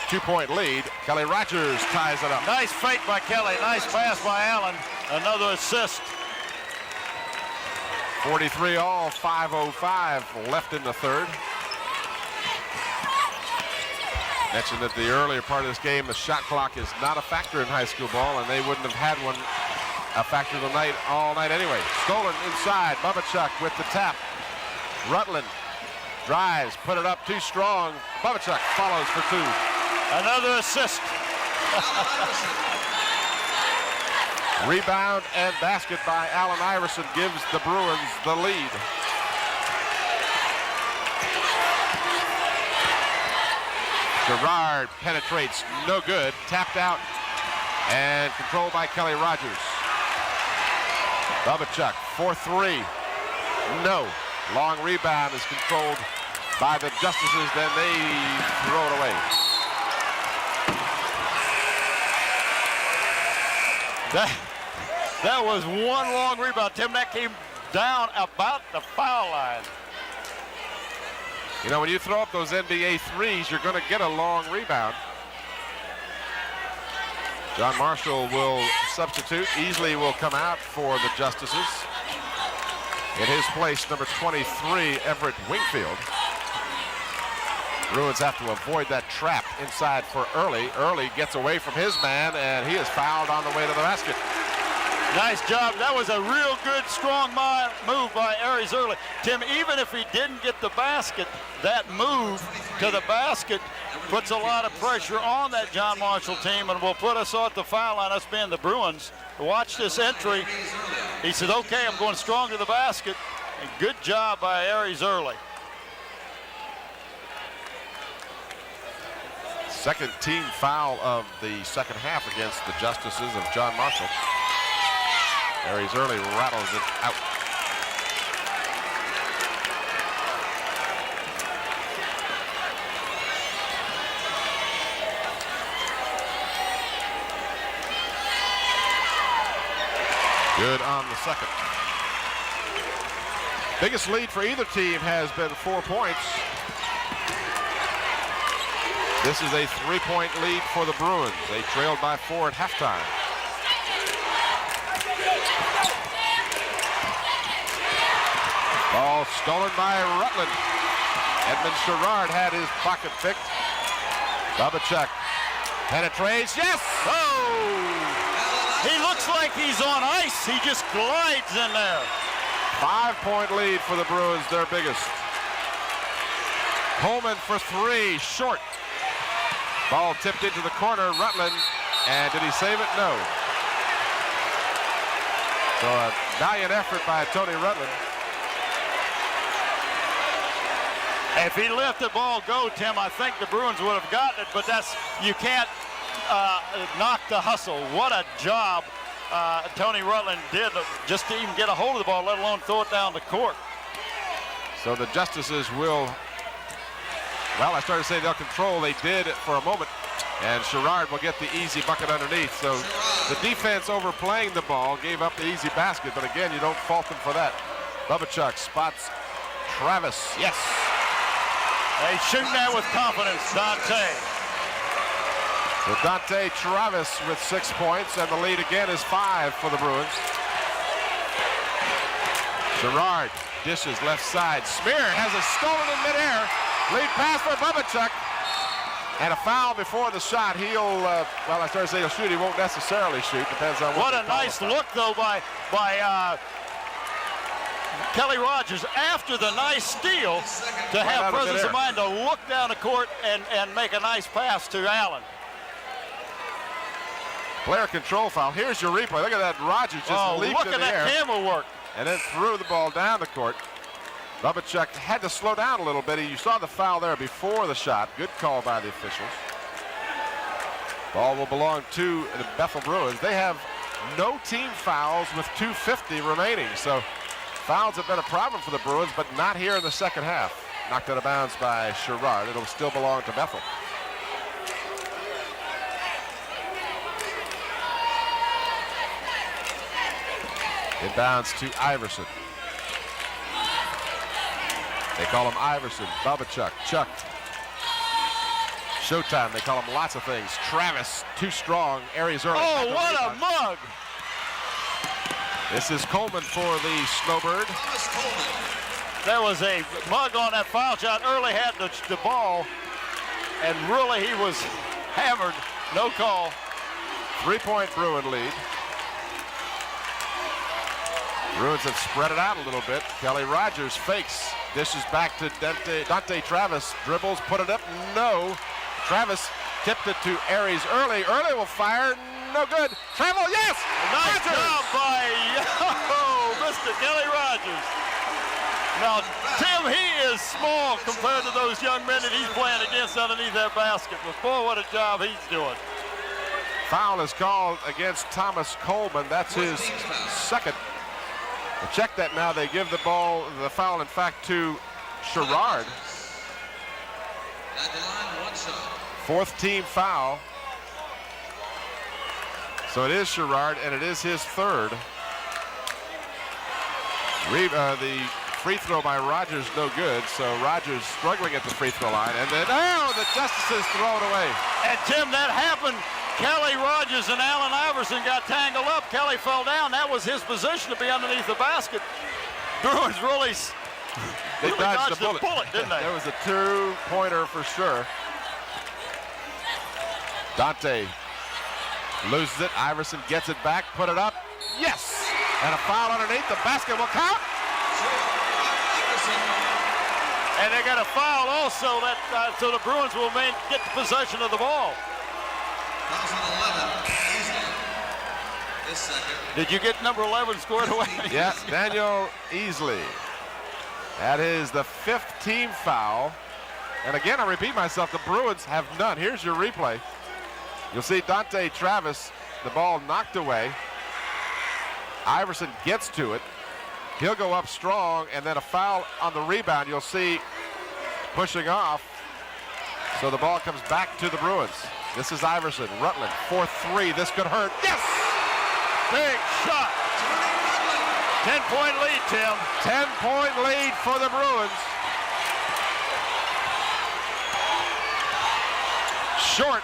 2-point lead. Kelly Rogers ties it up. Nice fake by Kelly, nice pass by Allen, another assist. 43 all, 5:05 left in the third. Mentioned that the earlier part of this game, the shot clock is not a factor in high school ball, and they wouldn't have had one a factor tonight all night anyway. Stolen inside, Bubachuk with the tap. Rutland drives, put it up too strong. Bubachuk follows for 2. Another assist. Rebound and basket by Allen Iverson gives the Bruins the lead. Gerard penetrates, no good, tapped out, and controlled by Kelly Rogers. Bubachuk for 3, no. Long rebound is controlled by the Justices, then they throw it away. That was one long rebound, Tim. That came down about the foul line. You know, when you throw up those NBA threes, you're going to get a long rebound. John Marshall will substitute. Easley will come out for the Justices. In his place, number 23, Everett Wingfield. Bruins have to avoid that trap inside for Early. Early gets away from his man, and he is fouled on the way to the basket. Nice job. That was a real good, strong move by Aries Early. Tim, even if he didn't get the basket, that move to the basket puts a lot of pressure on that John Marshall team and will put us at the foul line, us being the Bruins. Watch this entry. He said, okay, I'm going strong to the basket. And good job by Aries Early. Second team foul of the second half against the Justices of John Marshall. Aries Early rattles it out. Good on the second. Biggest lead for either team has been 4 points. This is a 3-point lead for the Bruins. They trailed by 4 at halftime. Ball stolen by Rutland. Edmund Sherrard had his pocket picked. Babachuk penetrates. Yes! Oh! He looks like he's on ice. He just glides in there. 5-point lead for the Bruins, their biggest. Coleman for 3, short. Ball tipped into the corner, Rutland, and did he save it? No. So a valiant effort by Tony Rutland. If he let the ball go, Tim, I think the Bruins would have gotten it, but you can't knock the hustle. What a job Tony Rutland did just to even get a hold of the ball, let alone throw it down the court. So the Justices will, well, I started to say they'll control. They did for a moment, and Sherrard will get the easy bucket underneath. So the defense overplaying the ball gave up the easy basket, but again, you don't fault them for that. Babachuk spots Travis. Yes. They shoot that with confidence, Dante. So Dante Travis with 6 points, and the lead again is 5 for the Bruins. Sherrard dishes left side. Smear has it stolen in midair. Lead pass for Babachuk. And a foul before the shot. He'll, well, I started to say he'll shoot. He won't necessarily shoot. Depends on what a nice look, though, by Kelly Rogers after the nice steal to have presence of mind to look down the court and make a nice pass to Allen. Player control foul. Here's your replay. Look at that. Rogers just leaped in the air. Look at that camera work. And then threw the ball down the court. Babachuk had to slow down a little bit. You saw the foul there before the shot. Good call by the officials. Ball will belong to the Bethel Bruins. They have no team fouls with 2:50 remaining. So fouls have been a problem for the Bruins, but not here in the second half. Knocked out of bounds by Sherrard. It'll still belong to Bethel. Inbounds to Iverson. They call him Iverson. Babachuk. Chuck. Showtime. They call him lots of things. Travis, too strong. Aries early. Oh, what a mug! This is Coleman for the Snowbird. There was a mug on that foul shot. Early had the ball, and really he was hammered. No call. 3-point Bruin lead. Bruins have spread it out a little bit. Kelly Rogers fakes. Dishes back to Dante Travis. Dribbles, put it up. No. Travis tipped it to Aries early. Early will fire. No good. Travel, yes! Nice job by Mr. Kelly Rogers. Now, Tim, he is small compared to those young men that he's playing against underneath that basket. But boy, what a job he's doing. Foul is called against Thomas Coleman. That's his second. Check that now. They give the foul, in fact, to Sherrard. Fourth team foul. So it is Sherrard, and it is his third. The free throw by Rogers, no good. So Rogers struggling at the free throw line. And then, the Justices throw it away. And, Tim, that happened. Kelly Rogers and Allen Iverson got tangled up. Kelly fell down. That was his position to be underneath the basket. Bruins really dodged the bullet, didn't they? There was a 2-pointer for sure. Dante loses it. Iverson gets it back, put it up. Yes! And a foul underneath. The basket will count. And they got a foul also, so the Bruins will get possession of the ball. Did you get number 11 scored away? Yes, Daniel Easley. That is the 5th team foul. And again, I repeat myself, the Bruins have none. Here's your replay. You'll see Dante Travis, the ball knocked away. Iverson gets to it. He'll go up strong, and then a foul on the rebound. You'll see pushing off. So the ball comes back to the Bruins. This is Iverson. Rutland, 4-3. This could hurt. Yes! Big shot. 10-point lead, Tim. 10-point lead for the Bruins. Short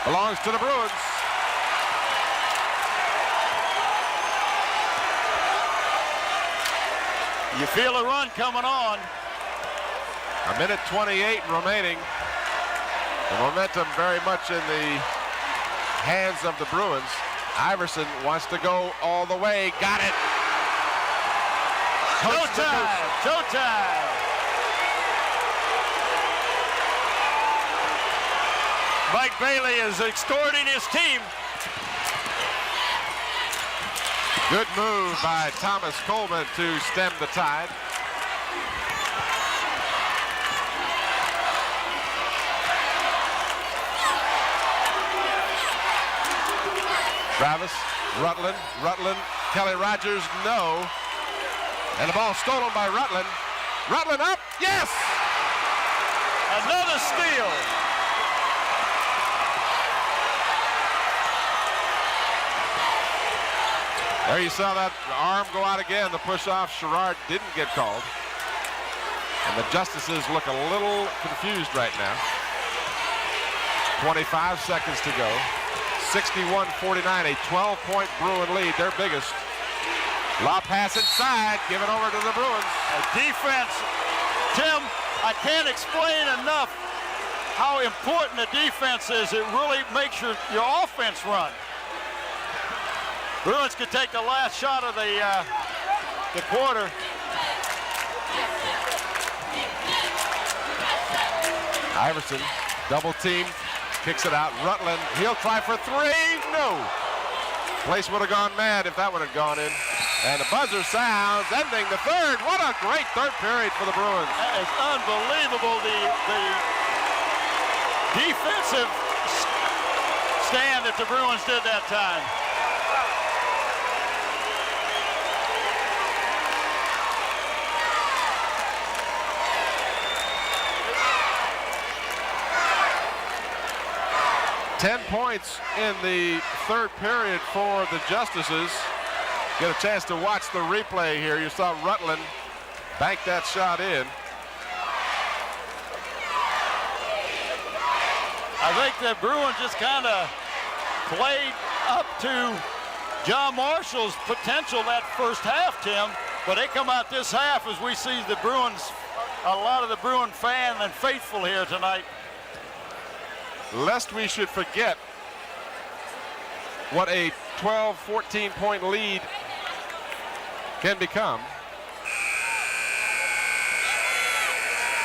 belongs to the Bruins. You feel a run coming on. A minute 28 remaining. The momentum very much in the hands of the Bruins. Iverson wants to go all the way. Got it. Showtime. Showtime. Mike Bailey is extorting his team. Good move by Thomas Coleman to stem the tide. Travis, Rutland, Kelly Rogers, no. And the ball stolen by Rutland. Rutland up, yes! Another steal. There you saw that arm go out again. The push off, Sherrard didn't get called. And the justices look a little confused right now. 25 seconds to go. 61-49, a 12-point Bruin lead, their biggest. Lob pass inside, give it over to the Bruins. Defense, Tim, I can't explain enough how important the defense is. It really makes your offense run. Bruins could take the last shot of the quarter. Iverson, double team, kicks it out. Rutland, he'll try for three, no. Place would have gone mad if that would have gone in. And the buzzer sounds, ending the third. What a great third period for the Bruins. That is unbelievable, the defensive stand that the Bruins did that time. Ten points in the third period for the Justices. Get a chance to watch the replay here. You saw Rutland bank that shot in. I think the Bruins just kind of played up to John Marshall's potential that first half, Tim. But they come out this half as we see the Bruins, a lot of the Bruin fan and faithful here tonight. Lest we should forget what a 12, 14-point lead can become.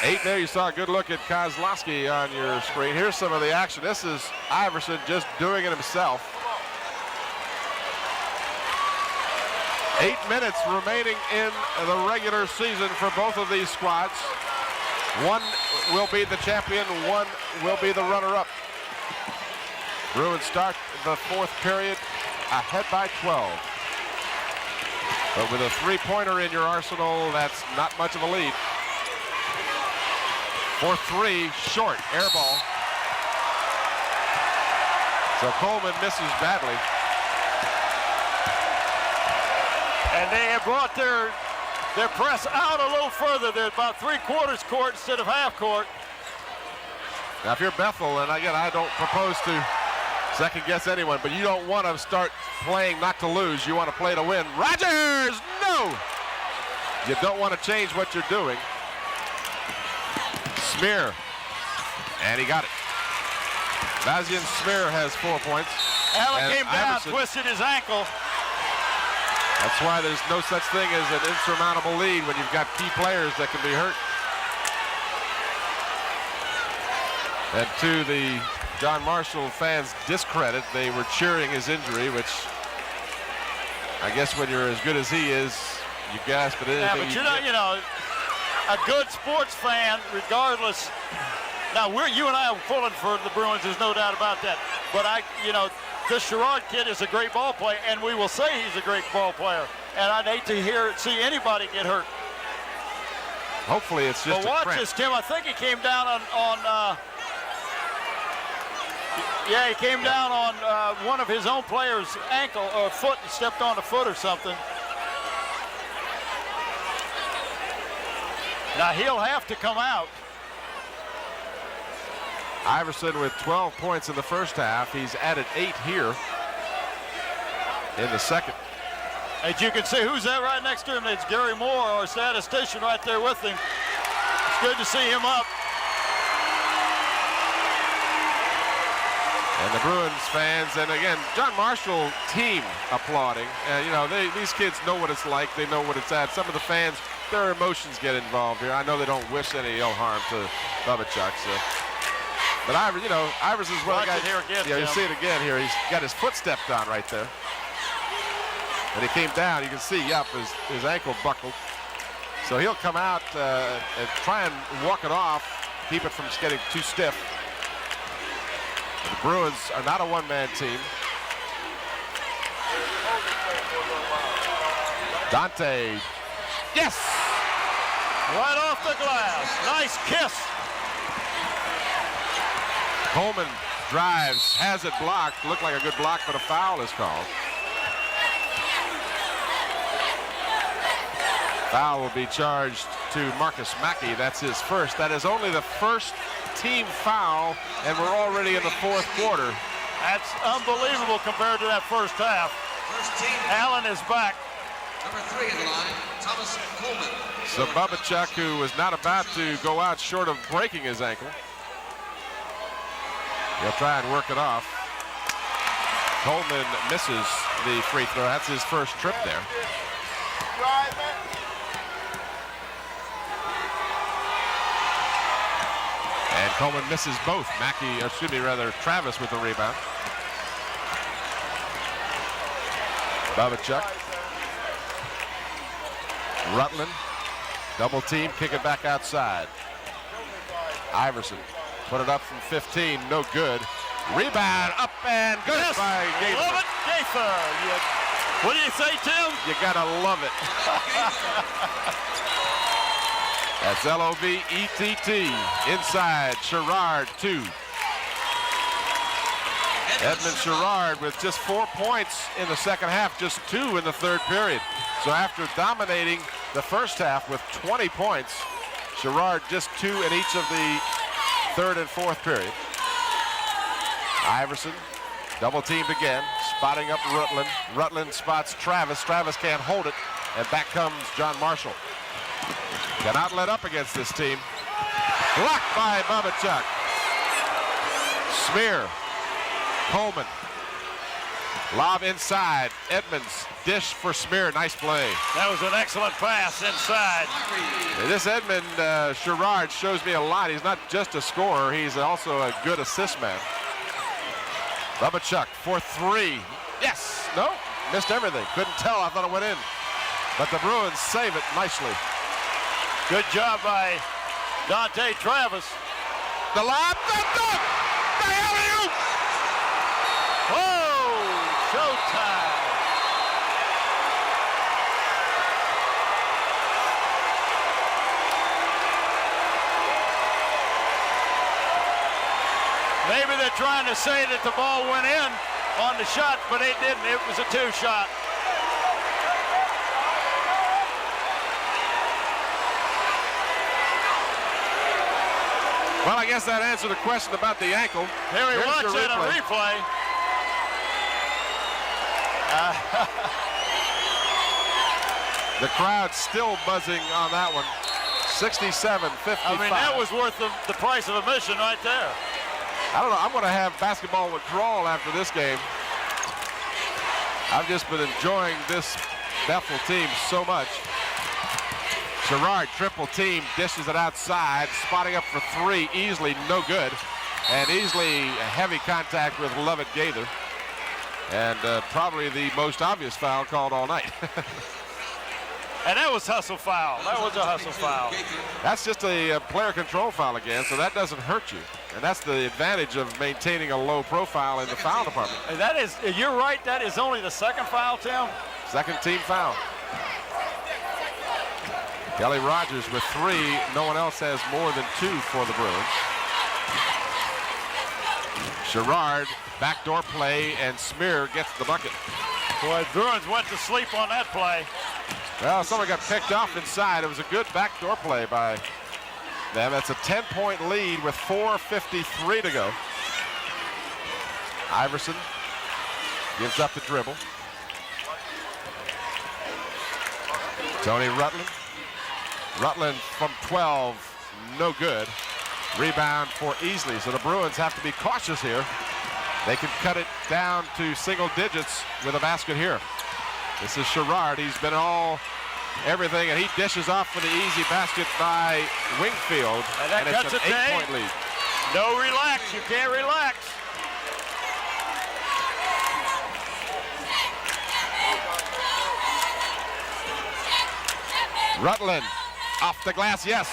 8 there, you saw a good look at Kozlowski on your screen. Here's some of the action. This is Iverson just doing it himself. 8 minutes remaining in the regular season for both of these squads. One will be the champion, one will be the runner-up. Bruins start the fourth period ahead by 12. But with a three-pointer in your arsenal, that's not much of a lead. For three, short, air ball. So Coleman misses badly. And they have brought their press out a little further. They're about three-quarters court instead of half court. Now, if you're Bethel, and again, I don't propose to second guess anyone, but you don't want to start playing not to lose. You want to play to win. Rogers, no! You don't want to change what you're doing. Smear, and he got it. Vazian Smear has 4 points. Allen came down, Iverson, twisted his ankle. that's why there's no such thing as an insurmountable lead when you've got key players that can be hurt. And to the John Marshall fans' discredit, they were cheering his injury, which I guess when you're as good as he is, you gasp at anything. Yeah, but you know, a good sports fan, regardless. Now, you and I are pulling for the Bruins, there's no doubt about that. But this Sherrard kid is a great ball player, and we will say he's a great ball player. And I'd hate to see anybody get hurt. Hopefully it's just but watch this, Tim. I think he came down on he came down on one of his own players' ankle or foot and stepped on the foot or something. Now he'll have to come out. Iverson with 12 points in the first half. He's added 8 here in the second. As you can see, who's that right next to him? It's Gary Moore, our statistician, right there with him. It's good to see him up. And the Bruins fans, and again, John Marshall team applauding. You know, these kids know what it's like. They know what it's at. Some of the fans, their emotions get involved here. I know they don't wish any ill harm to Bubba Chuck. So. But Iverson's well. Here again, yeah, you see it again here. He's got his foot stepped on right there. When he came down, you can see, his ankle buckled. So he'll come out and try and walk it off, keep it from getting too stiff. The Bruins are not a one-man team. DANTE, yes! Right off the glass, nice kiss. Coleman drives, has it blocked. Looked like a good block, but a foul is called. Foul will be charged to Marcus Mackey. That's his first. That is only the first team foul, and we're already in the fourth quarter. That's unbelievable compared to that first half. Allen is back. Number 3 in the line, Thomas Coleman. So Bubba Chuck, who was not about to go out short of breaking his ankle, he'll try and work it off. Coleman misses the free throw. That's his first trip there. And Coleman misses both. Travis with the rebound. Bubba Chuck. Rutland. Double team, kick it back outside. Iverson put it up from 15, no good. Rebound, up and good by Gaither. Love it, Gaither. What do you say, Tim? You gotta love it. That's L-O-V-E-T-T. Inside, Sherrard, 2. Edmund Sherrard with just 4 points in the second half, just 2 in the third period. So after dominating the first half with 20 points, Sherrard just 2 in each of the third and fourth period. Iverson, double teamed again, spotting up Rutland. Rutland spots Travis. Travis can't hold it, and back comes John Marshall. Cannot let up against this team. Blocked by Bubba Chuck. Smear. Coleman. Lob inside. Edmonds. Dish for Smear. Nice play. That was an excellent pass inside. This Edmund Sherrard shows me a lot. He's not just a scorer. He's also a good assist man. Bubba Chuck for 3. Yes. No. Missed everything. Couldn't tell. I thought it went in. But the Bruins save it nicely. Good job by Dante Travis. The lob, the dunk, the alley-oop. Oh, showtime. Maybe they're trying to say that the ball went in on the shot, but it didn't. It was a 2-shot. Well, I guess that answered the question about the ankle. Here we watch it, a replay. The crowd still buzzing on that one. 67-55. I mean, that was worth the price of admission right there. I don't know. I'm going to have basketball withdrawal after this game. I've just been enjoying this Bethel team so much. Sherrard, triple team, dishes it outside, spotting up for 3, easily no good. And easily a heavy contact with Lovett Gaither. And probably the most obvious foul called all night. And that was hustle foul. That was a hustle foul. That's just a player control foul again, so that doesn't hurt you. And that's the advantage of maintaining a low profile in the foul department. And that is, you're right, that is only the second foul, Tim. Second team foul. Kelly Rogers with 3. No one else has more than 2 for the Bruins. Sherrard, backdoor play, and Smear gets the bucket. Boy, Bruins went to sleep on that play. Well, someone got picked off inside. It was a good backdoor play by them. That's a 10-point lead with 4:53 to go. Iverson gives up the dribble. Tony Rutland. Rutland from 12, no good. Rebound for Easley. So the Bruins have to be cautious here. They can cut it down to single digits with a basket here. This is Sherrard. He's been everything, and he dishes off for the easy basket by Wingfield. And it's an 8-point lead. No relax. You can't relax. Rutland off the glass, yes.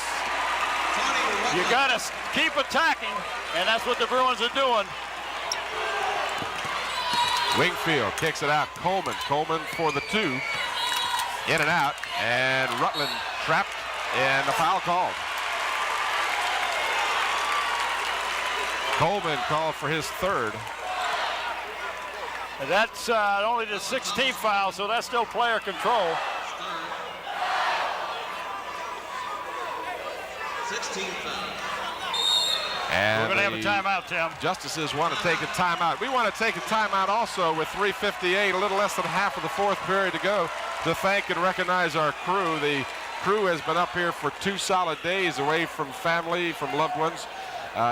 You got to keep attacking, and that's what the Bruins are doing. Wingfield kicks it out. Coleman for the 2. In and out, and Rutland trapped, and a foul called. Coleman called for his 3rd. That's only the 16th foul, so that's still player control. 16 foul. And we're going to have a timeout, Tim. Justices want to take a timeout. We want to take a timeout also with 3:58, a little less than half of the 4th period to go, to thank and recognize our crew. The crew has been up here for 2 solid days away from family, from loved ones,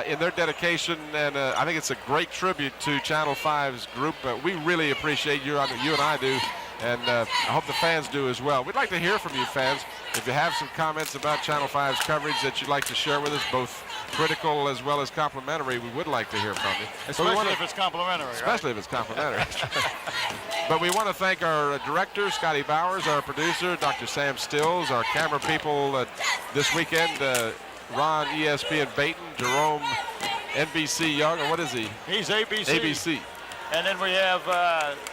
in their dedication, and I think it's a great tribute to Channel 5's group. We really appreciate you and I do, and I hope the fans do as well. We'd like to hear from you, fans. If you have some comments about Channel 5's coverage that you'd like to share with us, both critical as well as complimentary, we would like to hear from you. Especially if it's complimentary. Especially if it's complimentary. But we want to thank our director, Scotty Bowers, our producer, Dr. Sam Stills, our camera people this weekend, Ron ESPN Baton, Jerome NBC Young, or what is he? He's ABC. ABC. And then we have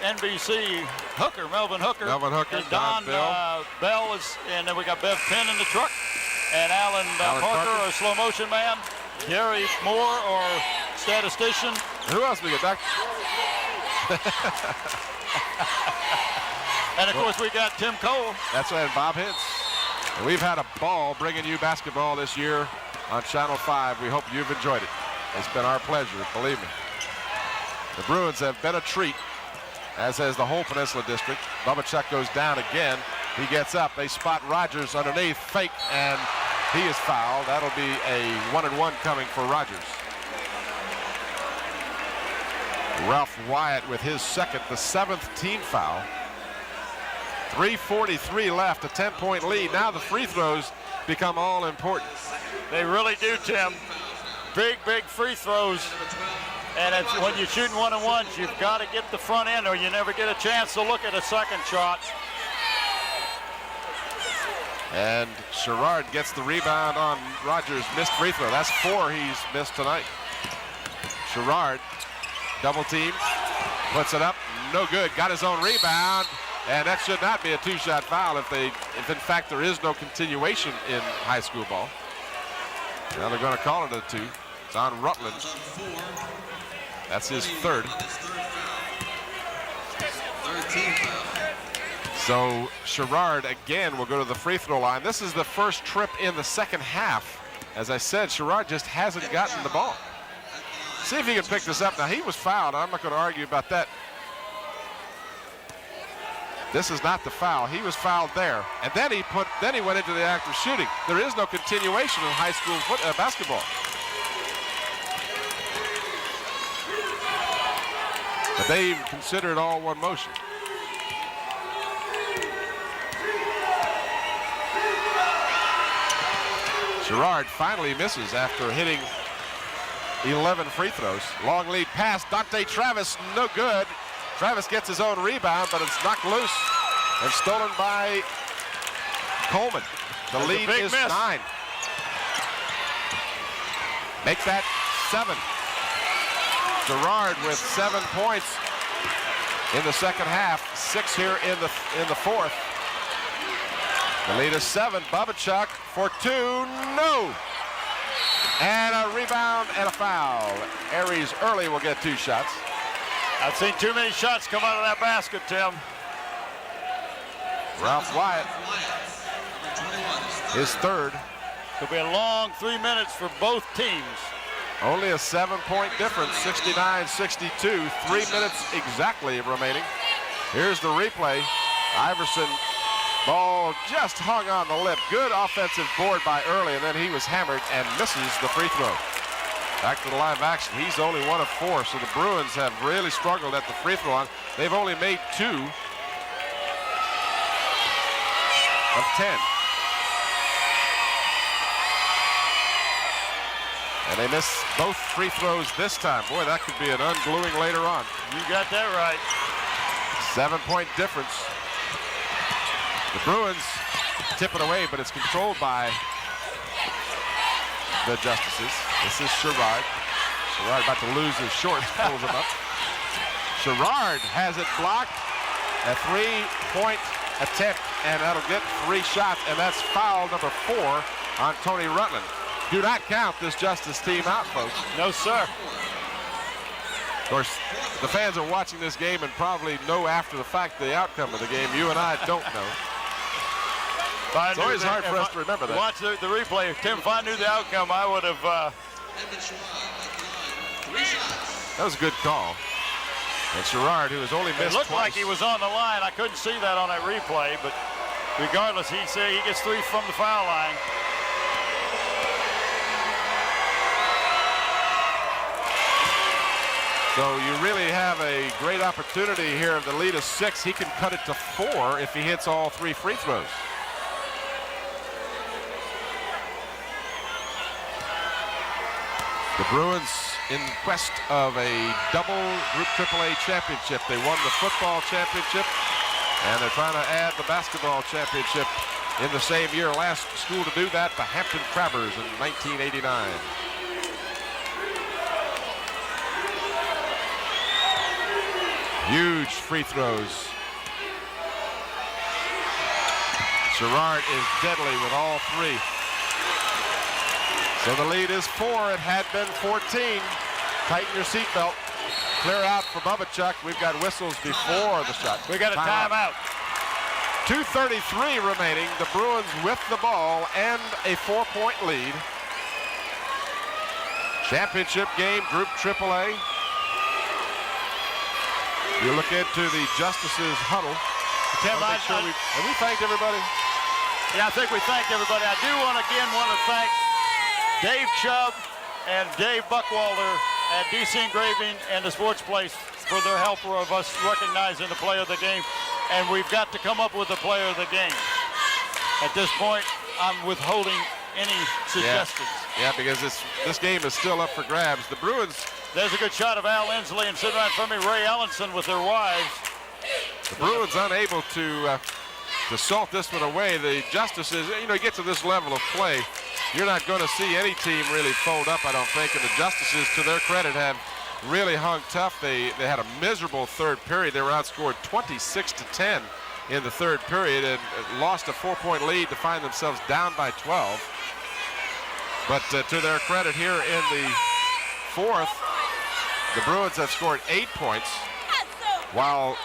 NBC Hooker, Melvin Hooker. Melvin Hooker, and Don Bell is, and then we got Bev Penn in the truck. And Alan Parker, our slow motion man. Gary Moore, our statistician. Who else we got? And of course we got Tim Cole. That's right, and Bob Hintz. And we've had a ball bringing you basketball this year on Channel 5. We hope you've enjoyed it. It's been our pleasure, believe me. The Bruins have been a treat, as has the whole Peninsula District. Bubachuk goes down again. He gets up. They spot Rogers underneath, fake, and he is fouled. That'll be a 1-and-1 coming for Rogers. Ralph Wyatt with his 2nd, the 7th team foul. 3:43 left, a 10-point lead. Now the free throws become all important. They really do, Tim. Big, big free throws. And it's, when you're shooting 1-on-ones, you've got to get the front end or you never get a chance to look at a second shot. And Sherrard gets the rebound on Rogers' missed free throw. That's 4 he's missed tonight. Sherrard, double team, puts it up, no good. Got his own rebound, and that should not be a 2-shot foul if in fact there is no continuation in high school ball. Now they're going to call it a 2. It's on Rutland. That's his 3rd. So Sherrard again will go to the free throw line. This is the first trip in the second half. As I said, Sherrard just hasn't gotten the ball. See if he can pick this up. Now he was fouled. I'm not going to argue about that. This is not the foul. He was fouled there, and then he went into the act of shooting. There is no continuation in high school basketball. But they consider it all one motion. Sherrard finally misses after hitting 11 free throws. Long lead pass, Dante Travis, no good. Travis gets his own rebound, but it's knocked loose and stolen by Coleman. The lead is 9. Make that 7. Sherrard with 7 points in the second half, 6 here in the 4th. The lead is 7. Bubachuk for 2, no. And a rebound and a foul. Aries early will get 2 shots. I've seen too many shots come out of that basket, Tim. Ralph Wyatt, his third. Could be a long 3 minutes for both teams. Only a 7-point difference, 69-62. 3 minutes exactly remaining. Here's the replay. Iverson, ball just hung on the lip. Good offensive board by Early, and then he was hammered and misses the free throw. Back to the line of action. He's only 1 of 4, so the Bruins have really struggled at the free throw line. They've only made 2 of 10. And they miss both free throws this time. Boy, that could be an ungluing later on. You got that right. 7-point difference. The Bruins tip it away, but it's controlled by the Justices. This is Sherrard. Sherrard about to lose his shorts, pulls him up. Sherrard has it blocked. A 3-point attempt, and that'll get 3 shots, and that's foul number 4 on Tony Rutland. Do not count this Justice team out, folks. No, sir. Of course, the fans are watching this game and probably know after the fact the outcome of the game. You and I don't know. It's always hard for us to remember that. Watch the replay. Tim, if I knew the outcome, I would have... That was a good call. And Sherrard, who has only missed It looked twice. like he was on the line. I couldn't see that on that replay, but regardless, he gets 3 from the foul line. So you really have a great opportunity here. The lead is 6. He can cut it to 4 if he hits all 3 free throws. The Bruins in quest of a double Group AAA championship. They won the football championship, and they're trying to add the basketball championship in the same year. Last school to do that, the Hampton Crabbers in 1989. Huge free throws. Sherrard is deadly with all 3. So the lead is 4. It had been 14. Tighten your seatbelt. Clear out for Bubachuk. We've got whistles before the shot. We got a timeout. 2:33 remaining. The Bruins with the ball and a 4-point lead. Championship game, Group AAA. You look into the Justices huddle. Tim, Have we thanked everybody? Yeah, I think we thanked everybody. I do want to thank Dave Chubb and Dave Buckwalter at DC Engraving and the Sports Place for their help of us recognizing the player of the game. And we've got to come up with the player of the game. At this point, I'm withholding any suggestions. Yeah, because this game is still up for grabs. The Bruins... There's a good shot of Al Inslee, and sitting right in front of me, Ray Ellenson with their wives. The Bruins unable to salt this one away. The Justices, you get to this level of play, you're not going to see any team really fold up, I don't think. And the Justices, to their credit, have really hung tough. They had a miserable third period. They were outscored 26-10 in the third period and lost a 4-point lead to find themselves down by 12. But to their credit, here in the fourth, the Bruins have scored 8 points, while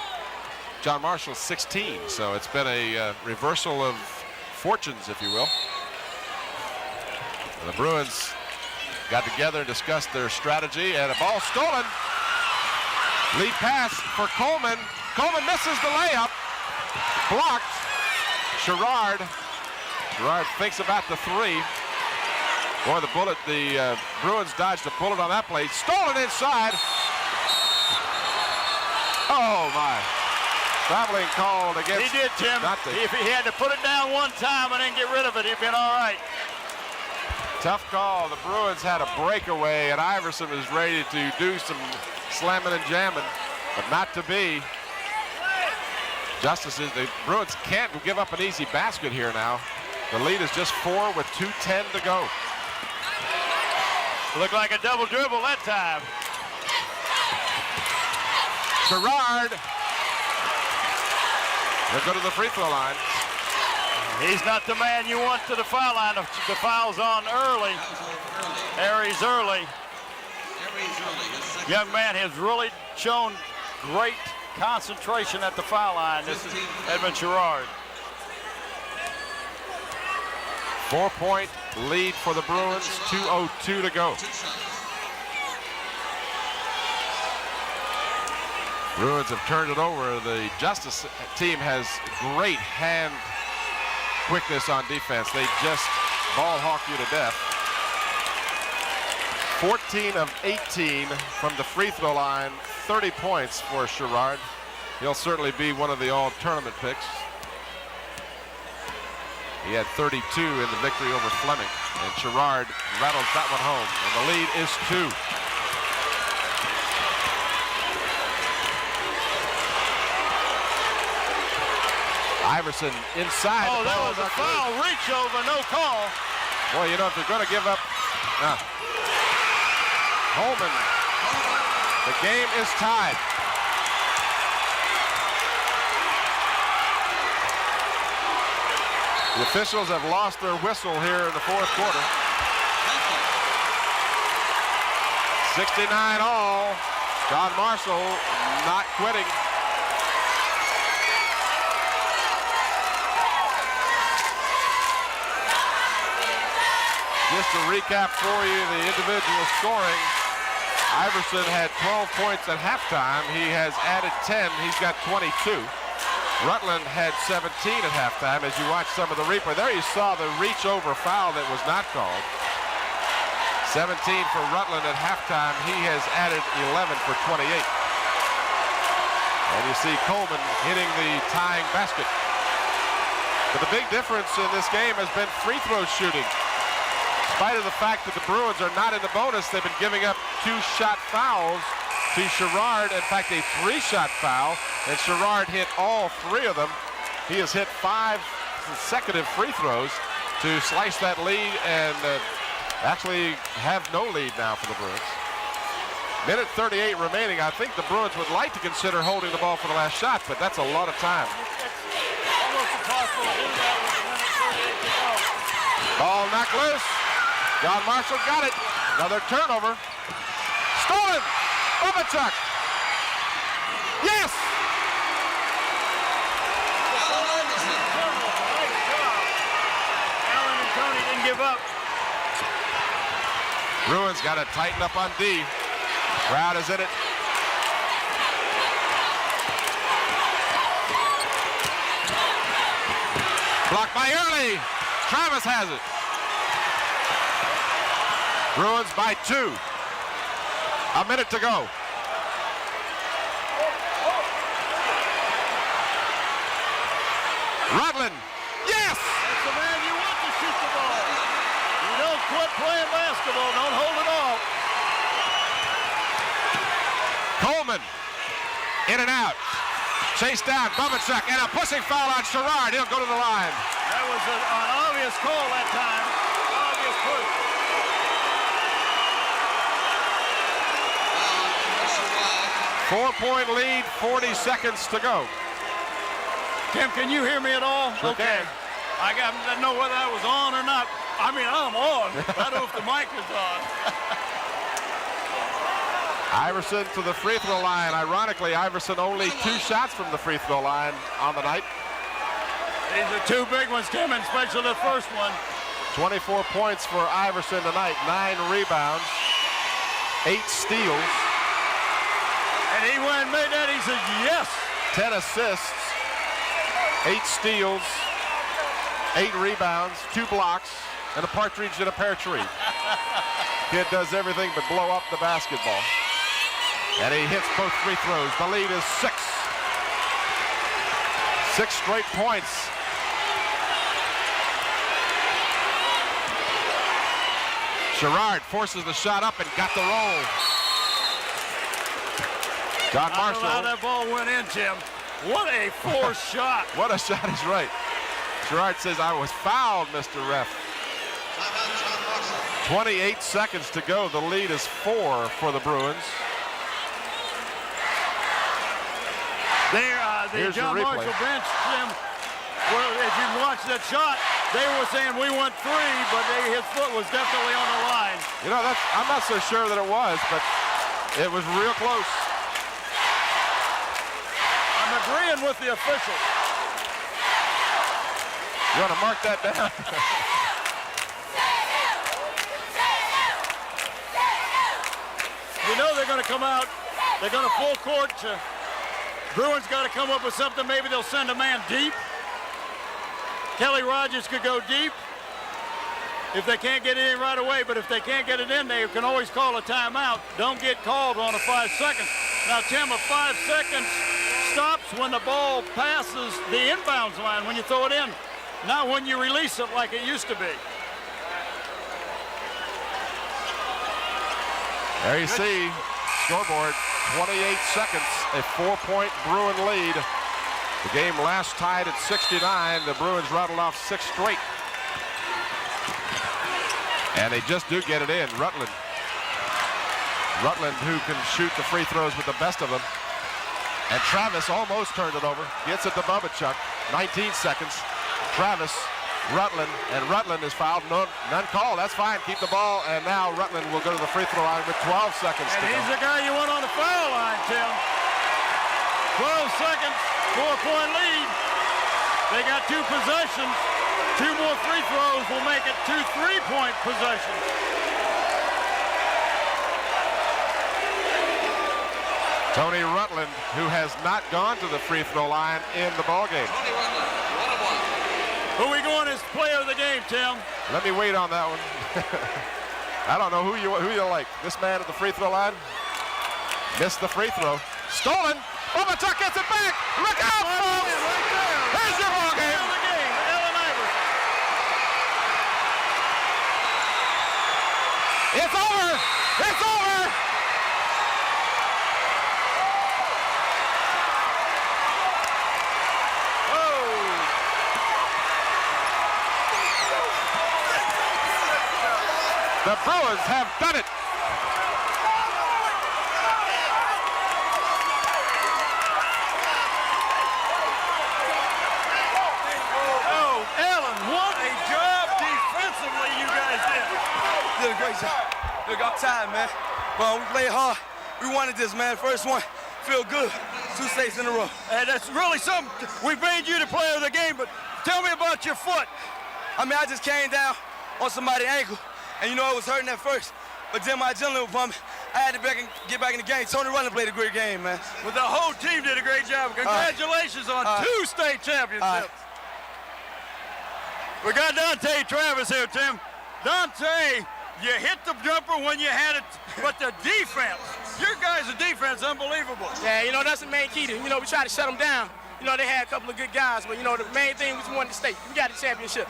John Marshall's 16. So it's been a reversal of fortunes, if you will. And the Bruins got together and discussed their strategy, and a ball stolen. Lead pass for Coleman. Coleman misses the layup. Blocked. Sherrard thinks about the 3. Boy, the Bruins dodged a bullet on that play. Stolen inside. Oh, my. Traveling called against... He did, Tim. If he had to put it down one time and then get rid of it, he'd been all right. Tough call. The Bruins had a breakaway, and Iverson was ready to do some slamming and jamming, but not to be. Justices, the Bruins can't give up an easy basket here now. The lead is just 4 with 2:10 to go. Looked like a double dribble that time. Sherrard. They'll go to the free throw line. He's not the man you want to the foul line. The foul's on early. ARIES early. Young man has really shown great concentration at the foul line. This is Edmund Sherrard. 4-point lead for the Bruins, 2:02 to go. Bruins have turned it over. The Justice team has great hand quickness on defense. They just ball hawk you to death. 14 of 18 from the free throw line, 30 points for Sherrard. He'll certainly be one of the all-tournament picks. He had 32 in the victory over Fleming, and Sherrard rattles that one home, and the lead is 2. Iverson inside. Oh, that was a foul. Reach over, no call. Boy, you know, if you're going to give up... Holman. The game is tied. The officials have lost their whistle here in the fourth quarter. 69 all. John Marshall not quitting. Just to recap for you the individual scoring, Iverson had 12 points at halftime. He has added 10. He's got 22. Rutland had 17 at halftime. As you watch some of the replay, there you saw the reach over foul that was not called. 17 for Rutland at halftime. He has added 11 for 28. And you see Coleman hitting the tying basket. But the big difference in this game has been free throw shooting. In spite of the fact that the Bruins are not in the bonus, they've been giving up 2-shot fouls to Sherrard. In fact, a 3-shot foul, and Sherrard hit all 3 of them. He has hit 5 consecutive free throws to slice that lead and actually have no lead now for the Bruins. Minute 38 remaining. I think the Bruins would like to consider holding the ball for the last shot, but that's a lot of time. Almost impossible to do that with a minute 38 to go. Ball knocked loose. John Marshall got it. Another turnover. Stolen. Bubachuk. Yes. Allen and Tony didn't give up. Bruins got to tighten up on D. Crowd is in it. Blocked by Early. Travis has it. Bruins by 2. A minute to go. Rutland. Yes! That's the man you want to shoot the ball. You don't quit playing basketball. Don't hold it off. Coleman. In and out. Chased down. Bubachuk. And a pushing foul on Sherrard. He'll go to the line. That was an obvious call that time. Obvious push. 4-point lead, 40 seconds to go. Tim, can you hear me at all? Sure okay. can. I didn't know whether I was on or not. I mean, I'm on. I don't know if the mic is on. Iverson to the free throw line. Ironically, Iverson only 2 shots from the free throw line on the night. These are 2 big ones, Tim, and especially the first one. 24 points for Iverson tonight, 9 rebounds, 8 steals. And he went and made that. He said, yes. 10 assists, 8 steals, 8 rebounds, 2 blocks, and a partridge in a pear tree. Kid does everything but blow up the basketball. And he hits both free throws. The lead is 6. 6 straight points. Sherrard forces the shot up and got the roll. John I don't know how Marshall. that ball went in, Tim. What a forced shot. What a shot, he's right. Sherrard says, I was fouled, Mr. Ref. 28 seconds to go. The lead is 4 for the Bruins. The Here's John the replay. Marshall bench, Tim, well, if you watch that shot, they were saying we went 3, but his foot was definitely on the line. You know, I'm not so sure that it was, but it was real close. I'm agreeing with the official. You want to mark that down? You know they're going to come out. They're going to full court. Bruins got to come up with something. Maybe they'll send a man deep. Kelly Rogers could go deep if they can't get it in right away, but if they can't get it in, they can always call a timeout. Don't get called on a 5 seconds. Now, Tim, a 5 seconds stops when the ball passes the inbounds line, when you throw it in, not when you release it like it used to be. There you see, scoreboard, 28 seconds, a 4-point Bruin lead. The game last tied at 69. The Bruins rattled off 6 straight. And they just do get it in. Rutland, who can shoot the free throws with the best of them. And Travis almost turned it over. Gets it to Bubachuk. 19 seconds. Travis, Rutland, and Rutland is fouled. None called. That's fine. Keep the ball. And now Rutland will go to the free throw line with 12 seconds to go. And he's the guy you want on the foul line, Tim. 12 seconds, 4-point lead. They got 2 possessions. 2 more free throws will make it 2 3-point possessions. Tony Rutland, who has not gone to the free throw line in the ballgame. Who are we going as player of the game, Tim? Let me wait on that one. I don't know who you like. This man at the free throw line missed the free throw. Stolen. Bubachuk gets it back. Look out, folks. There's your ball game. It's over! It's over! Oh! The Bruins have done it! Oh, Allen, what a job defensively you guys did. Did a great job. Look, I'm tired, man. But we played hard. We wanted this, man. First one, feel good. 2 states in a row. And that's really something. We made you the player of the game, but tell me about your foot. I mean, I just came down on somebody's ankle, and you know it was hurting at first. But then my adrenaline was pumping. I had to get back in the game. Tony Rutland played a great game, man. But the whole team did a great job. Congratulations on 2 state championships. We got Dante Travis here, Tim. Dante, you hit the jumper when you had it, but the defense, your guys' defense, unbelievable. Yeah, you know, that's the main key to, we try to shut them down. You know, they had a couple of good guys, but, the main thing was we won the state. We got the championship.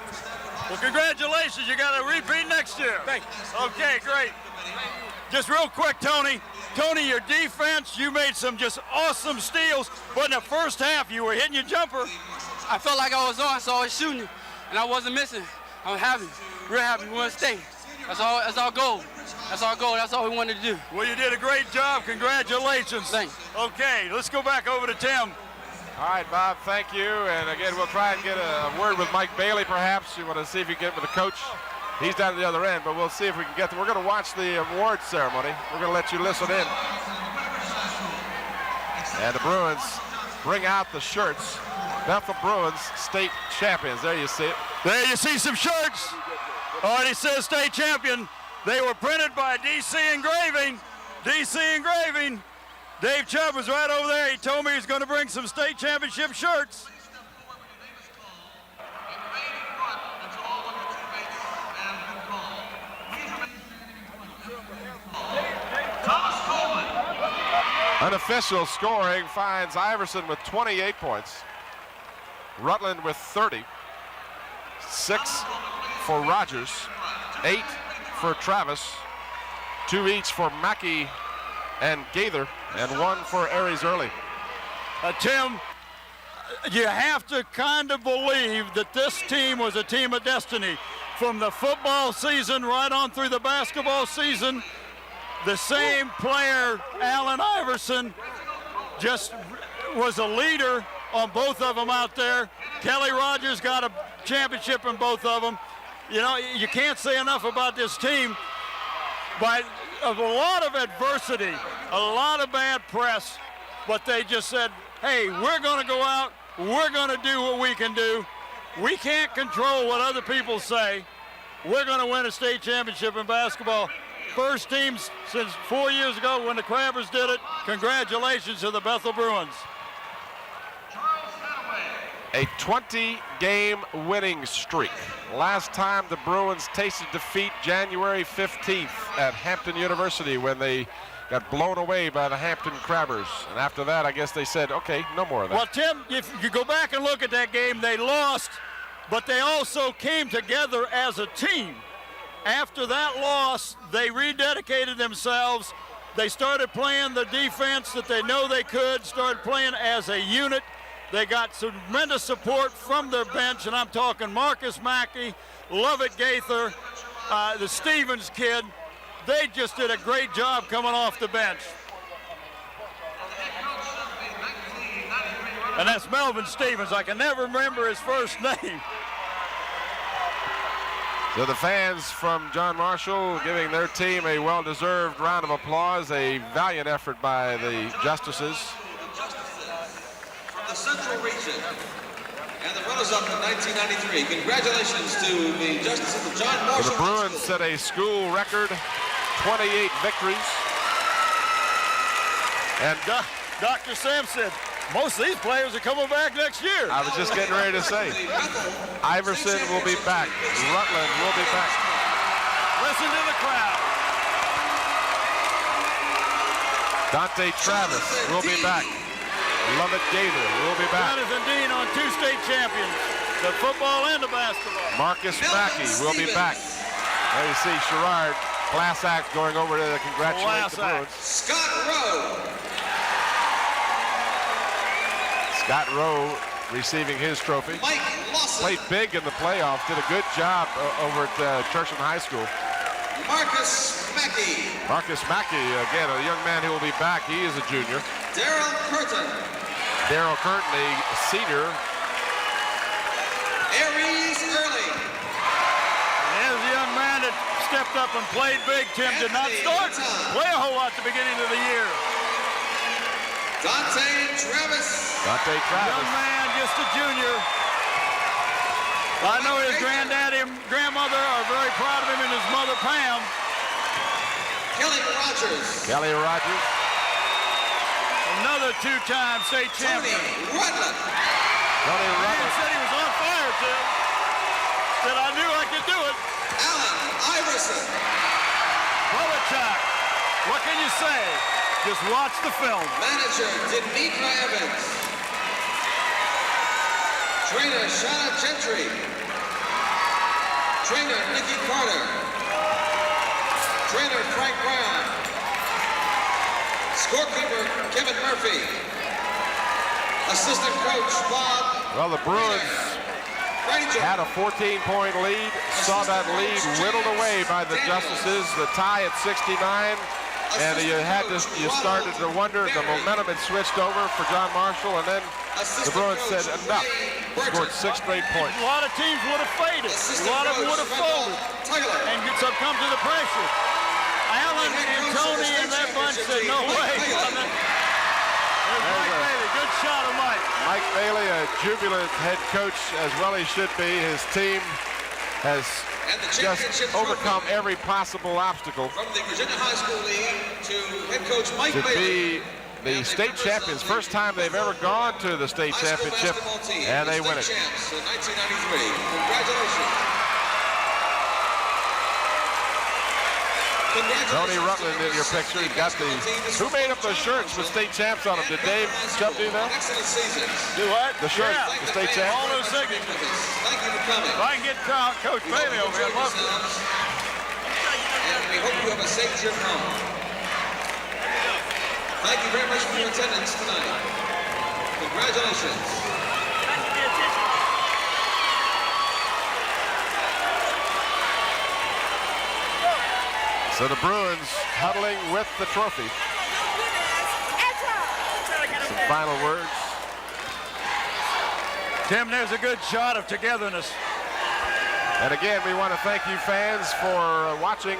Well, congratulations. You got a repeat next year. Thank you. Okay, great. Just real quick, Tony. Tony, your defense, you made some just awesome steals, but in the first half, you were hitting your jumper. I felt like I was on, so I was shooting, and I wasn't missing. I'm happy, real happy. We won the state. That's our goal. That's our goal. That's all we wanted to do. Well, you did a great job. Congratulations. Thanks. Okay, let's go back over to Tim. All right, Bob, thank you. And again, we'll try and get a word with Mike Bailey, perhaps. You want to see if you can get with the coach. He's down at the other end, but we'll see if we can get them. We're going to watch the awards ceremony. We're going to let you listen in. And the Bruins bring out the shirts. Bethel Bruins state champions. There you see it. There you see some shirts. All right, it says state champion. They were printed by DC Engraving. DC Engraving. Dave Chubb was right over there. He told me he's going to bring some state championship shirts. Unofficial scoring finds Iverson with 28 points. Rutland with 30. 6 for Rogers. 8 for Travis. 2 each for Mackey and Gaither, and 1 for ARIES early. Tim, you have to kind of believe that this team was a team of destiny. From the football season right on through the basketball season, the same player, Allen Iverson, just was a leader on both of them out there. Kelly Rogers got a championship in both of them. You can't say enough about this team. But of a lot of adversity, a lot of bad press, but they just said, hey, we're going to go out, we're going to do what we can do. We can't control what other people say. We're going to win a state championship in basketball. first team since 4 years ago when the Crabbers did it. Congratulations to the Bethel Bruins. A 20-game winning streak. Last time the Bruins tasted defeat, January 15th at Hampton University, when they got blown away by the Hampton Crabbers. And after that, I guess they said, okay, no more of that. Well, Tim, if you go back and look at that game, they lost, but they also came together as a team. After that loss, they rededicated themselves. They started playing the defense that they know they could, started playing as a unit. They got tremendous support from their bench, and I'm talking Marcus Mackey, Lovett Gaither, the Stevens kid. They just did a great job coming off the bench. And that's Melvin Stevens. I can never remember his first name. So the fans from John Marshall giving their team a well-deserved round of applause, a valiant effort by the Justices. The Central Region and the runners-up in 1993. Congratulations to the Justices of John Marshall. So the Bruins set a school record, 28 victories. And Dr. Sam said, most of these players are coming back next year. I was just getting ready to say, Iverson will be back. Rutland will be back. Listen to the crowd. Dante Travis will be back. Lovett Gaither will be back. Jonathan Dean on 2 state champions, the football and the basketball. Marcus Mackey will be back. There you see Sherrard, class act, going over to congratulate the Bruins. Scott Rowe. Scott Rowe receiving his trophy. Mike Lawson. Played big in the playoffs, did a good job over at Churchland High School. Marcus Mackey. Marcus Mackey, again, a young man who will be back. He is a junior. Daryl Curtin. Daryl Curtin, a senior. Aries Early. There's a young man that stepped up and played big. Tim did not start play a whole lot at the beginning of the year. Dante Travis. Dante Travis. Young man, just a junior. I know his granddaddy and grandmother are very proud of him, and his mother, Pam. Kelly Rogers. Kelly Rogers. Another 2-time state champion. Tony Rutland. Tony Man Rutland. said he was on fire, Tim. Said I knew I could do it. Alan Iverson. Belichick. What can you say? Just watch the film. Manager Demetra Evans. Trainer Shauna Gentry. Trainer Nikki Carter. Trainer Frank Brown. Scorekeeper Kevin Murphy. Assistant coach Bob. Well, the Bruins had a 14-point lead, saw that lead whittled away by the Justices, the tie at 69, and you started to wonder, the momentum had switched over for John Marshall, and then the Bruins said enough, scored 6 straight points. A lot of teams would have faded. A lot of them would have folded and succumbed to the pressure. Allen and Tony and that bunch said, no way. There's Mike Bailey. Good shot of Mike. Mike Bailey, a jubilant head coach, as well he should be. His team has just overcome every possible obstacle From the Virginia High School League to head coach Mike to Bailey. be the state champions. First time they've ever gone to the state championship, and they win it. Champs in 1993. Congratulations. Tony Rutland in your picture. He's got the. Who made up the shirts with state champs on them? Did Dave Chubb do that? Excellent season. Do what? The shirt, Yeah. the state champs. All those signatures. Thank you for coming. If I can get Coach Bailey over here, I'd love to. And we hope you have a safe trip home. Thank you very much for your attendance tonight. Congratulations. So the Bruins huddling with the trophy. Some final words. Tim, there's a good shot of togetherness. And again, we want to thank you fans for watching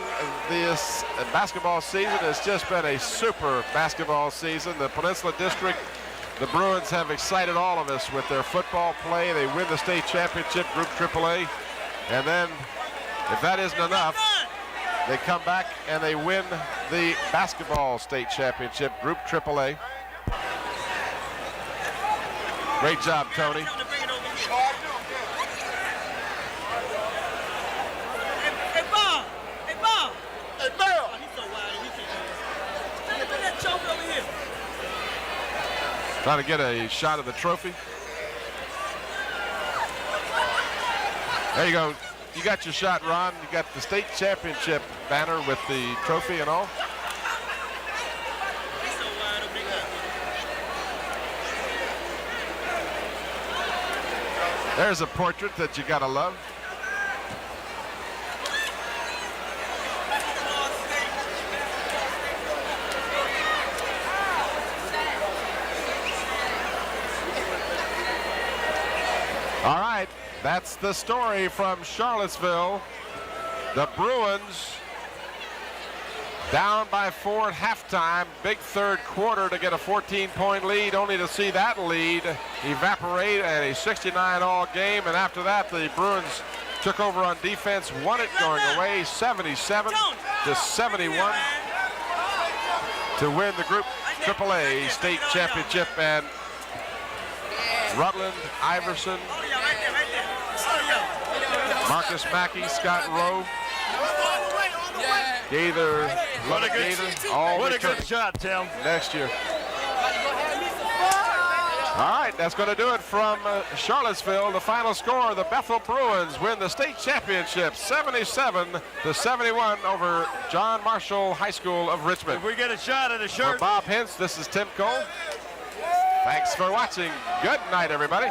this basketball season. It's just been a super basketball season. The Peninsula District, the Bruins have excited all of us with their football play. They win the state championship, Group AAA. And then, if that isn't enough, They come back and they win the basketball state championship, Group AAA. Great job, Tony. Trying to get a shot of the trophy. There you go. You got your shot, Ron. You got the state championship banner with the trophy and all. There's a portrait that you gotta love. All right, that's the story from Charlottesville. The Bruins down by 4 at halftime. Big third quarter to get a 14-point lead, only to see that lead evaporate at a 69-all game. And after that, the Bruins took over on defense, won it going away, 77-71 to win the Group AAA state championship. And Rutland, Iverson, Marcus Mackey, Scott Rowe, Gaither, What a good shot, Tim. Next year. All right, that's going to do it from Charlottesville. The final score, the Bethel Bruins win the state championship 77-71 over John Marshall High School of Richmond. If we get a shot at a shirt. For Bob Hintz, this is Tim Cole. Thanks for watching. Good night, everybody.